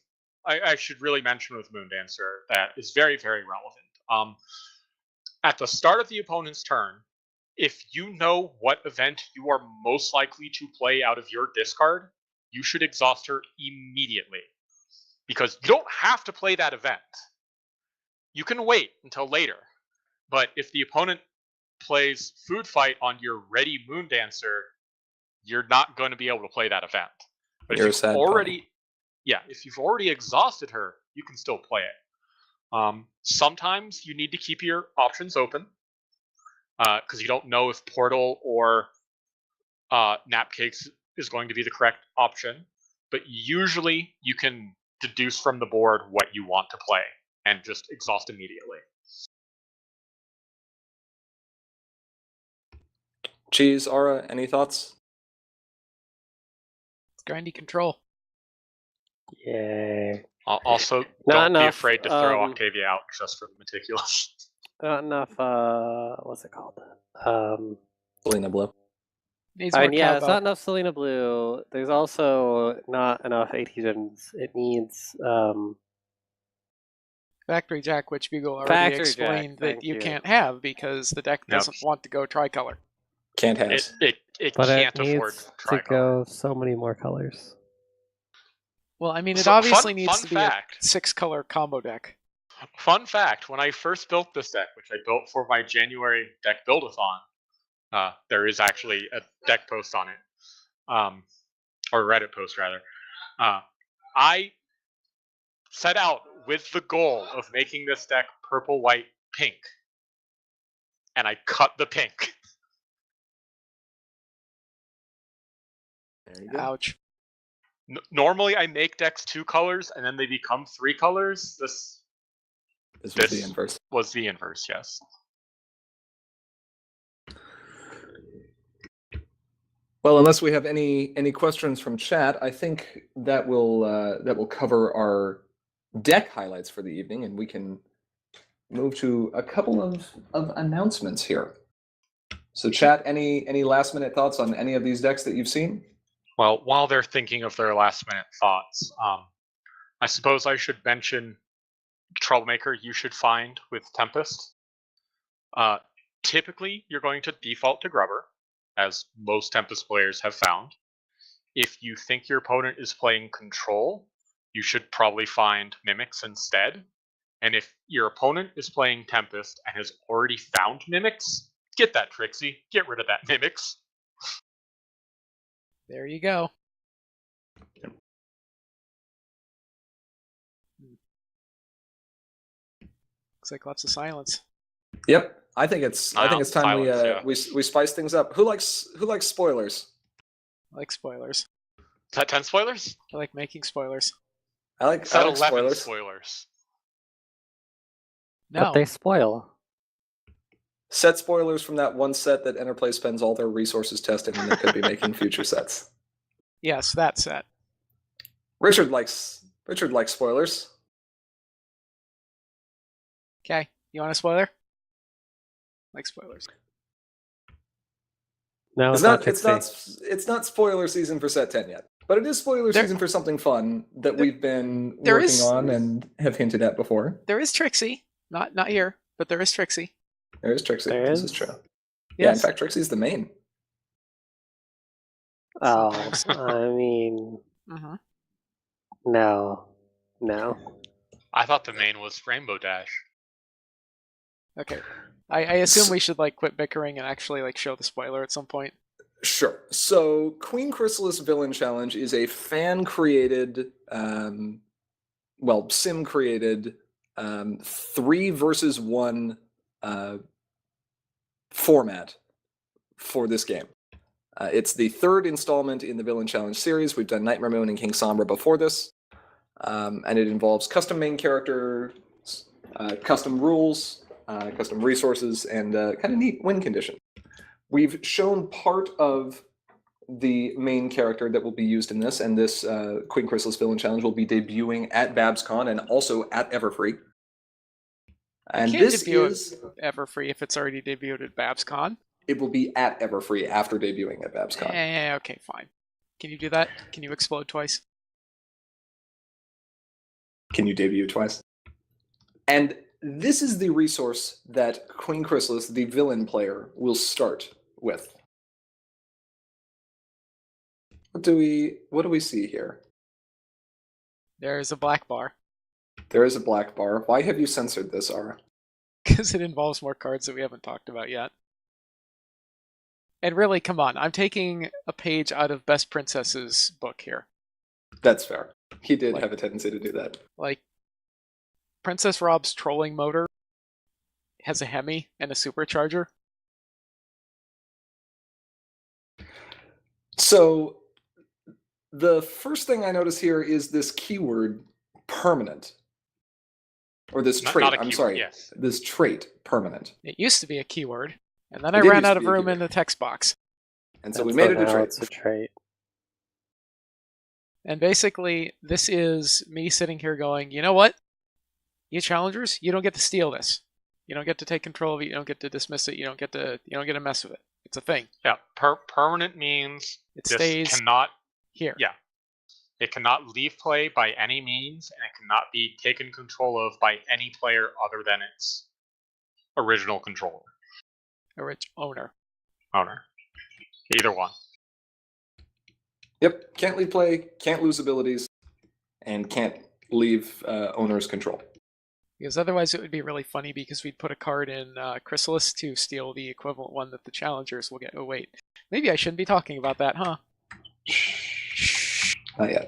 I should really mention with Moondancer that is very, very relevant. At the start of the opponent's turn, if you know what event you are most likely to play out of your discard, you should exhaust her immediately. Because you don't have to play that event. You can wait until later. But if the opponent plays Food Fight on your ready Moondancer, you're not going to be able to play that event. But You're a if sad you've pony. if you've already exhausted her, you can still play it. Sometimes you need to keep your options open because you don't know if Portal or Napcakes is going to be the correct option. But usually you can deduce from the board what you want to play and just exhaust immediately. Cheese, Aura, any thoughts? It's grindy control. Yay. Also, Not don't be enough, afraid to throw Octavia out just for the meticulous. Not enough, what's it called? Selena Blue. Needs I more mean, yeah, it's cowbell. not enough Selena Blue. There's also not enough adhesions. It needs, Factory Jack, which Bugle already Factory Jack, explained that thank you you. can't have because the deck Nope. doesn't want to go tricolor. Can't have. It but can't it afford needs to tricolor. go so many more colors. Well, I mean, it So, obviously fun needs to be fact. a 6-color combo deck. Fun fact, when I first built this deck, which I built for my January deck build-a-thon, there is actually a deck post on it, or Reddit post rather. I set out with the goal of making this deck purple, white, pink, and I cut the pink. There you go. Ouch. Normally, I make decks 2 colors and then they become 3 colors. This was This the inverse. was the inverse, yes. Well, unless we have any questions from chat, I think that will cover our deck highlights for the evening, and we can move to a couple of announcements here. So, chat, any last minute thoughts on any of these decks that you've seen? Well, while they're thinking of their last minute thoughts, I suppose I should mention Troublemaker you should find with Tempest. Typically, you're going to default to Grubber, as most Tempest players have found. If you think your opponent is playing Control, you should probably find Mimics instead. And if your opponent is playing Tempest and has already found Mimics, get that Trixie. Get rid of that Mimics. There you go. Looks like lots of silence. Yep, I think it's time Silence, we spice things up. Who likes spoilers? I like spoilers. Is that 10 spoilers? I like making spoilers. I like Is that 11 spoilers. spoilers? No. But they spoil. Set spoilers from that one set that Interplay spends all their resources testing, and they could be making future sets. Yes, that set. Richard likes spoilers. Okay. You want a spoiler? Like spoilers. No, It's it's not not. It's Trixie. not. It's not spoiler season for Set 10 yet, but it is spoiler There- season for something fun that we've been there working is- on and have hinted at before. There is Trixie. Not here, but there is Trixie. There is Trixie. There This is? is true. Yeah, in Yes. fact, Trixie's the main. Oh, Sometimes. I mean, Hmm. no. I thought the main was Rainbow Dash. Okay. I assume we should like quit bickering and actually like show the spoiler at some point. Sure. So, Queen Chrysalis Villain Challenge is a fan-created, sim-created 3 versus 1 format for this game. It's the 3rd installment in the Villain Challenge series. We've done Nightmare Moon and King Sombra before this, and it involves custom main characters, custom rules, custom resources, and kind of neat win condition. We've shown part of the main character that will be used in this, and this Queen Chrysalis Villain Challenge will be debuting at BabsCon and also at Everfree. And can't this debut it. is... Everfree if it's already debuted at BabsCon. It will be at Everfree after debuting at BabsCon. Okay, fine. Can you do that? Can you explode twice? Can you debut twice? And this is the resource that Queen Chrysalis, the villain player, will start with. What do we see here? There's a black bar There is a black bar. Why have you censored this, Ara? because it involves more cards that we haven't talked about yet. And really, come on, I'm taking a page out of Best Princess's book here. That's fair. He did Like- have a tendency to do that. Like, Princess Rob's trolling motor has a Hemi and a supercharger. So, the first thing I notice here is this keyword, permanent. Or this Not- trait, not a I'm keyword, sorry. yes. This trait, permanent. It used to be a keyword, and then It I did ran used to out of be a room keyword. in the text box. And so we That's made what it a now trait. It's a trait. And basically, this is me sitting here going, you know what? You challengers, you don't get to steal this. You don't get to take control of it. You don't get to dismiss it. You don't get to mess with it. It's a thing. Yeah, permanent means It this stays cannot. here. Yeah, it cannot leave play by any means, and it cannot be taken control of by any player other than its original controller Or its owner. owner. Either one. Yep, can't leave play, can't lose abilities, and can't leave owner's control. Because otherwise it would be really funny because we'd put a card in Chrysalis to steal the equivalent one that the challengers will get. Oh, wait. Maybe I shouldn't be talking about that, huh? Not yet.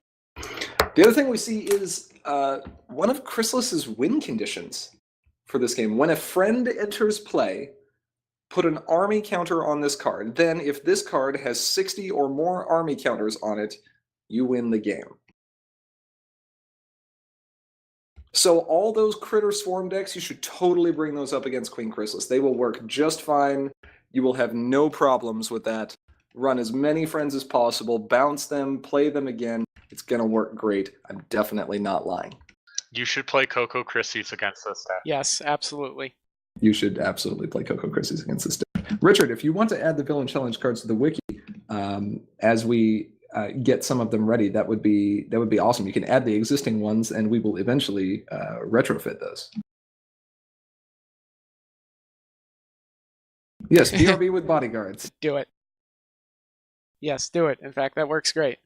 The other thing we see is one of Chrysalis's win conditions for this game. When a friend enters play, put an army counter on this card. Then, if this card has 60 or more army counters on it, you win the game. So all those Critter Swarm decks, you should totally bring those up against Queen Chrysalis. They will work just fine. You will have no problems with that. Run as many friends as possible, bounce them, play them again. It's going to work great. I'm definitely not lying. You should play Coco Christie's against this deck. Yes, absolutely. You should absolutely play Coco Christie's against this deck. Richard, if you want to add the Villain Challenge cards to the wiki, as we get some of them ready, that would be awesome. You can add the existing ones, and we will eventually retrofit those. Yes, BRB with bodyguards. Do it. Yes, do it. In fact, that works great.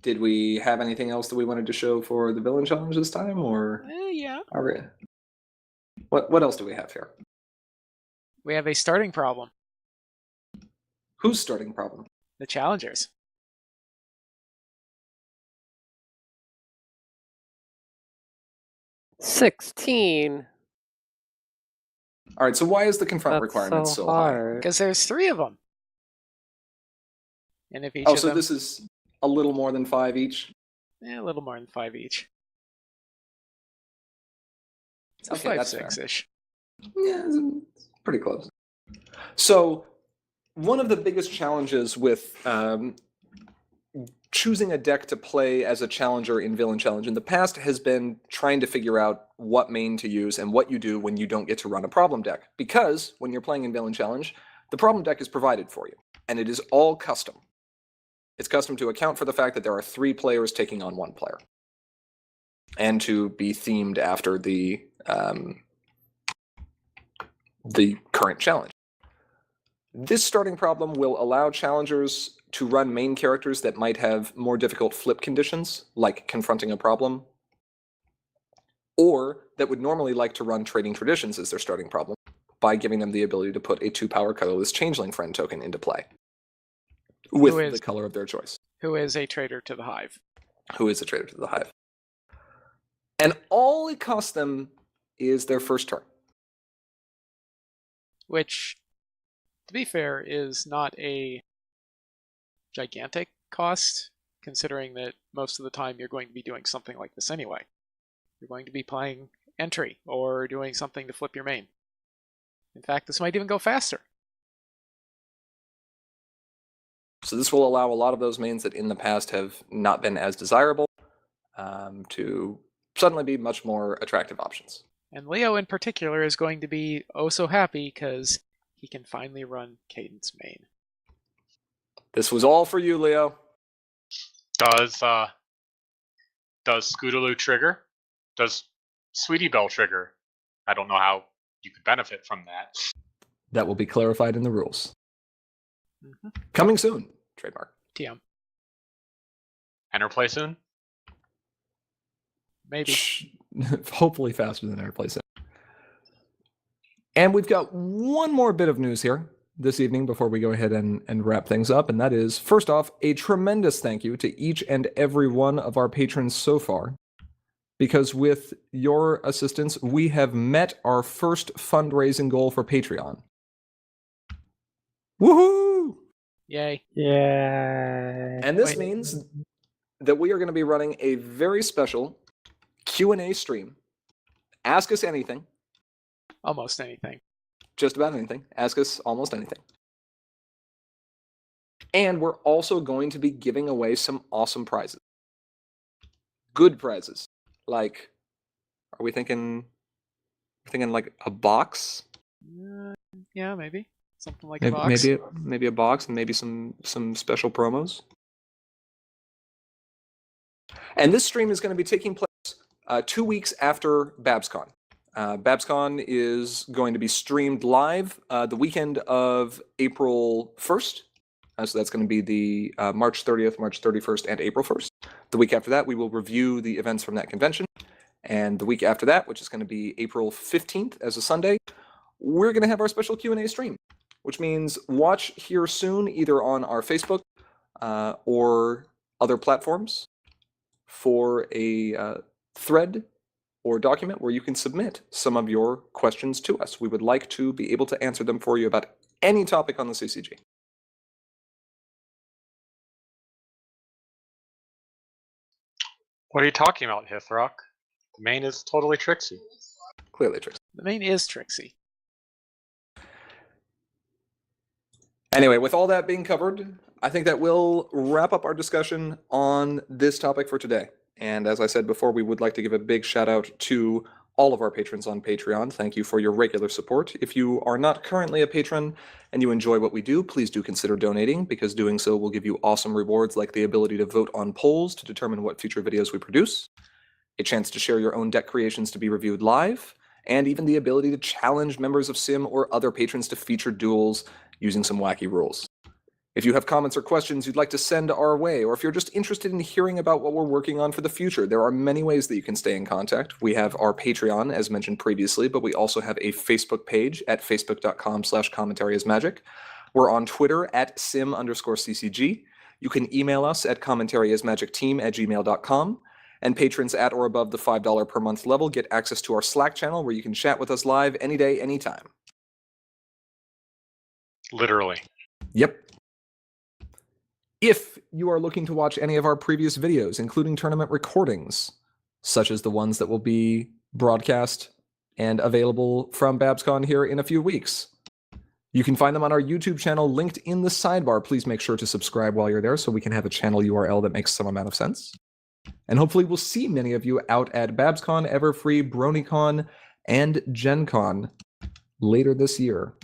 Did we have anything else that we wanted to show for the Villain Challenge this time, or Yeah. are we... What else do we have here? We have a starting problem. Who's starting problem? The challengers. $16. All right, so why is the confront That's requirement so so high? hard. Because there's 3 of them. And if each Oh, of so them... this is a little more than 5 each? a little more than 5 each. So Okay, that's fair. 5-6-ish. Yeah, it's pretty close. So, one of the biggest challenges with choosing a deck to play as a challenger in Villain Challenge in the past has been trying to figure out what main to use and what you do when you don't get to run a problem deck. Because when you're playing in Villain Challenge, the problem deck is provided for you, and it is all custom. It's custom to account for the fact that there are 3 players taking on 1 player, and to be themed after the current challenge. This starting problem will allow challengers to run main characters that might have more difficult flip conditions, like confronting a problem, or that would normally like to run trading traditions as their starting problem, by giving them the ability to put a 2-power colorless changeling friend token into play with the color of their choice. Who is a traitor to the Hive. Who is a traitor to the Hive. And all it costs them is their first turn. Which, to be fair, is not a gigantic cost, considering that most of the time you're going to be doing something like this anyway. You're going to be playing entry, or doing something to flip your main. In fact, this might even go faster. So this will allow a lot of those mains that in the past have not been as desirable to suddenly be much more attractive options. And Leo in particular is going to be oh so happy because he can finally run Cadence main. This was all for you, Leo. Does Scootaloo trigger? Does Sweetie Belle trigger? I don't know how you could benefit from that. That will be clarified in the rules. Mm-hmm. Coming soon. Trademark. TM. Enter play soon? Maybe. Hopefully faster than Interplay soon. And we've got one more bit of news here this evening before we go ahead and wrap things up, and that is, first off, a tremendous thank you to each and every one of our patrons so far, because with your assistance, we have met our first fundraising goal for Patreon. Woohoo! Yay. Yeah. And this means that we are going to be running a very special Q&A stream. Ask us anything. Almost anything. Just about anything. Ask us almost anything. And we're also going to be giving away some awesome prizes. Good prizes. Like, are we thinking like a box? Yeah, maybe. Something like a box. Maybe a box and maybe some special promos. And this stream is going to be taking place 2 weeks after BabsCon. BabsCon is going to be streamed live the weekend of April 1st. So that's going to be the March 30th, March 31st, and April 1st. The week after that, we will review the events from that convention. And the week after that, which is going to be April 15th as a Sunday, we're going to have our special Q&A stream, which means watch here soon, either on our Facebook or other platforms, for a thread or document where you can submit some of your questions to us. We would like to be able to answer them for you about any topic on the CCG. What are you talking about, Hithrock? The main is totally Trixie. Clearly, Trixie. The main is Trixie. Anyway, with all that being covered, I think that will wrap up our discussion on this topic for today. And as I said before, we would like to give a big shout out to all of our patrons on Patreon. Thank you for your regular support. If you are not currently a patron and you enjoy what we do, please do consider donating, because doing so will give you awesome rewards like the ability to vote on polls to determine what future videos we produce, a chance to share your own deck creations to be reviewed live, and even the ability to challenge members of Sim or other patrons to feature duels using some wacky rules. If you have comments or questions you'd like to send our way, or if you're just interested in hearing about what we're working on for the future, there are many ways that you can stay in contact. We have our Patreon, as mentioned previously, but we also have a Facebook page at facebook.com/commentaryismagic. We're on Twitter at sim_ccg. You can email us at commentaryismagicteam@gmail.com. And patrons at or above the $5 per month level get access to our Slack channel where you can chat with us live any day, anytime. Literally. Yep. If you are looking to watch any of our previous videos, including tournament recordings, such as the ones that will be broadcast and available from BabsCon here in a few weeks, You can find them on our YouTube channel linked in the sidebar. Please make sure to subscribe while you're there so we can have a channel URL that makes some amount of sense. And hopefully we'll see many of you out at BabsCon, Everfree, BronyCon, and Gen Con later this year.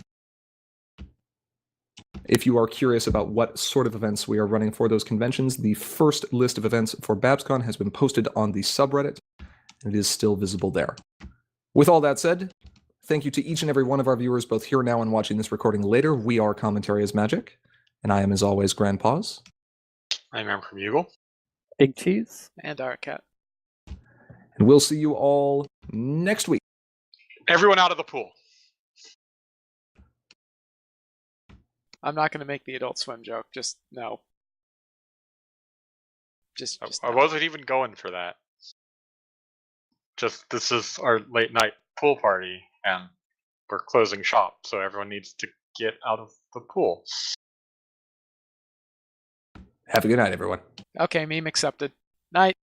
If you are curious about what sort of events we are running for those conventions, the first list of events for BabsCon has been posted on the subreddit, and it is still visible there. With all that said, thank you to each and every one of our viewers, both here now and watching this recording later. We are Commentary is Magic, and I am, as always, Grandpaws. I'm Emperor Bugle. Big cheese. And our cat. And we'll see you all next week. Everyone out of the pool. I'm not going to make the Adult Swim joke. Just no. Just I no. wasn't even going for that. Just, this is our late night pool party, and we're closing shop, so everyone needs to get out of the pool. Have a good night, everyone. Okay, meme accepted. Night.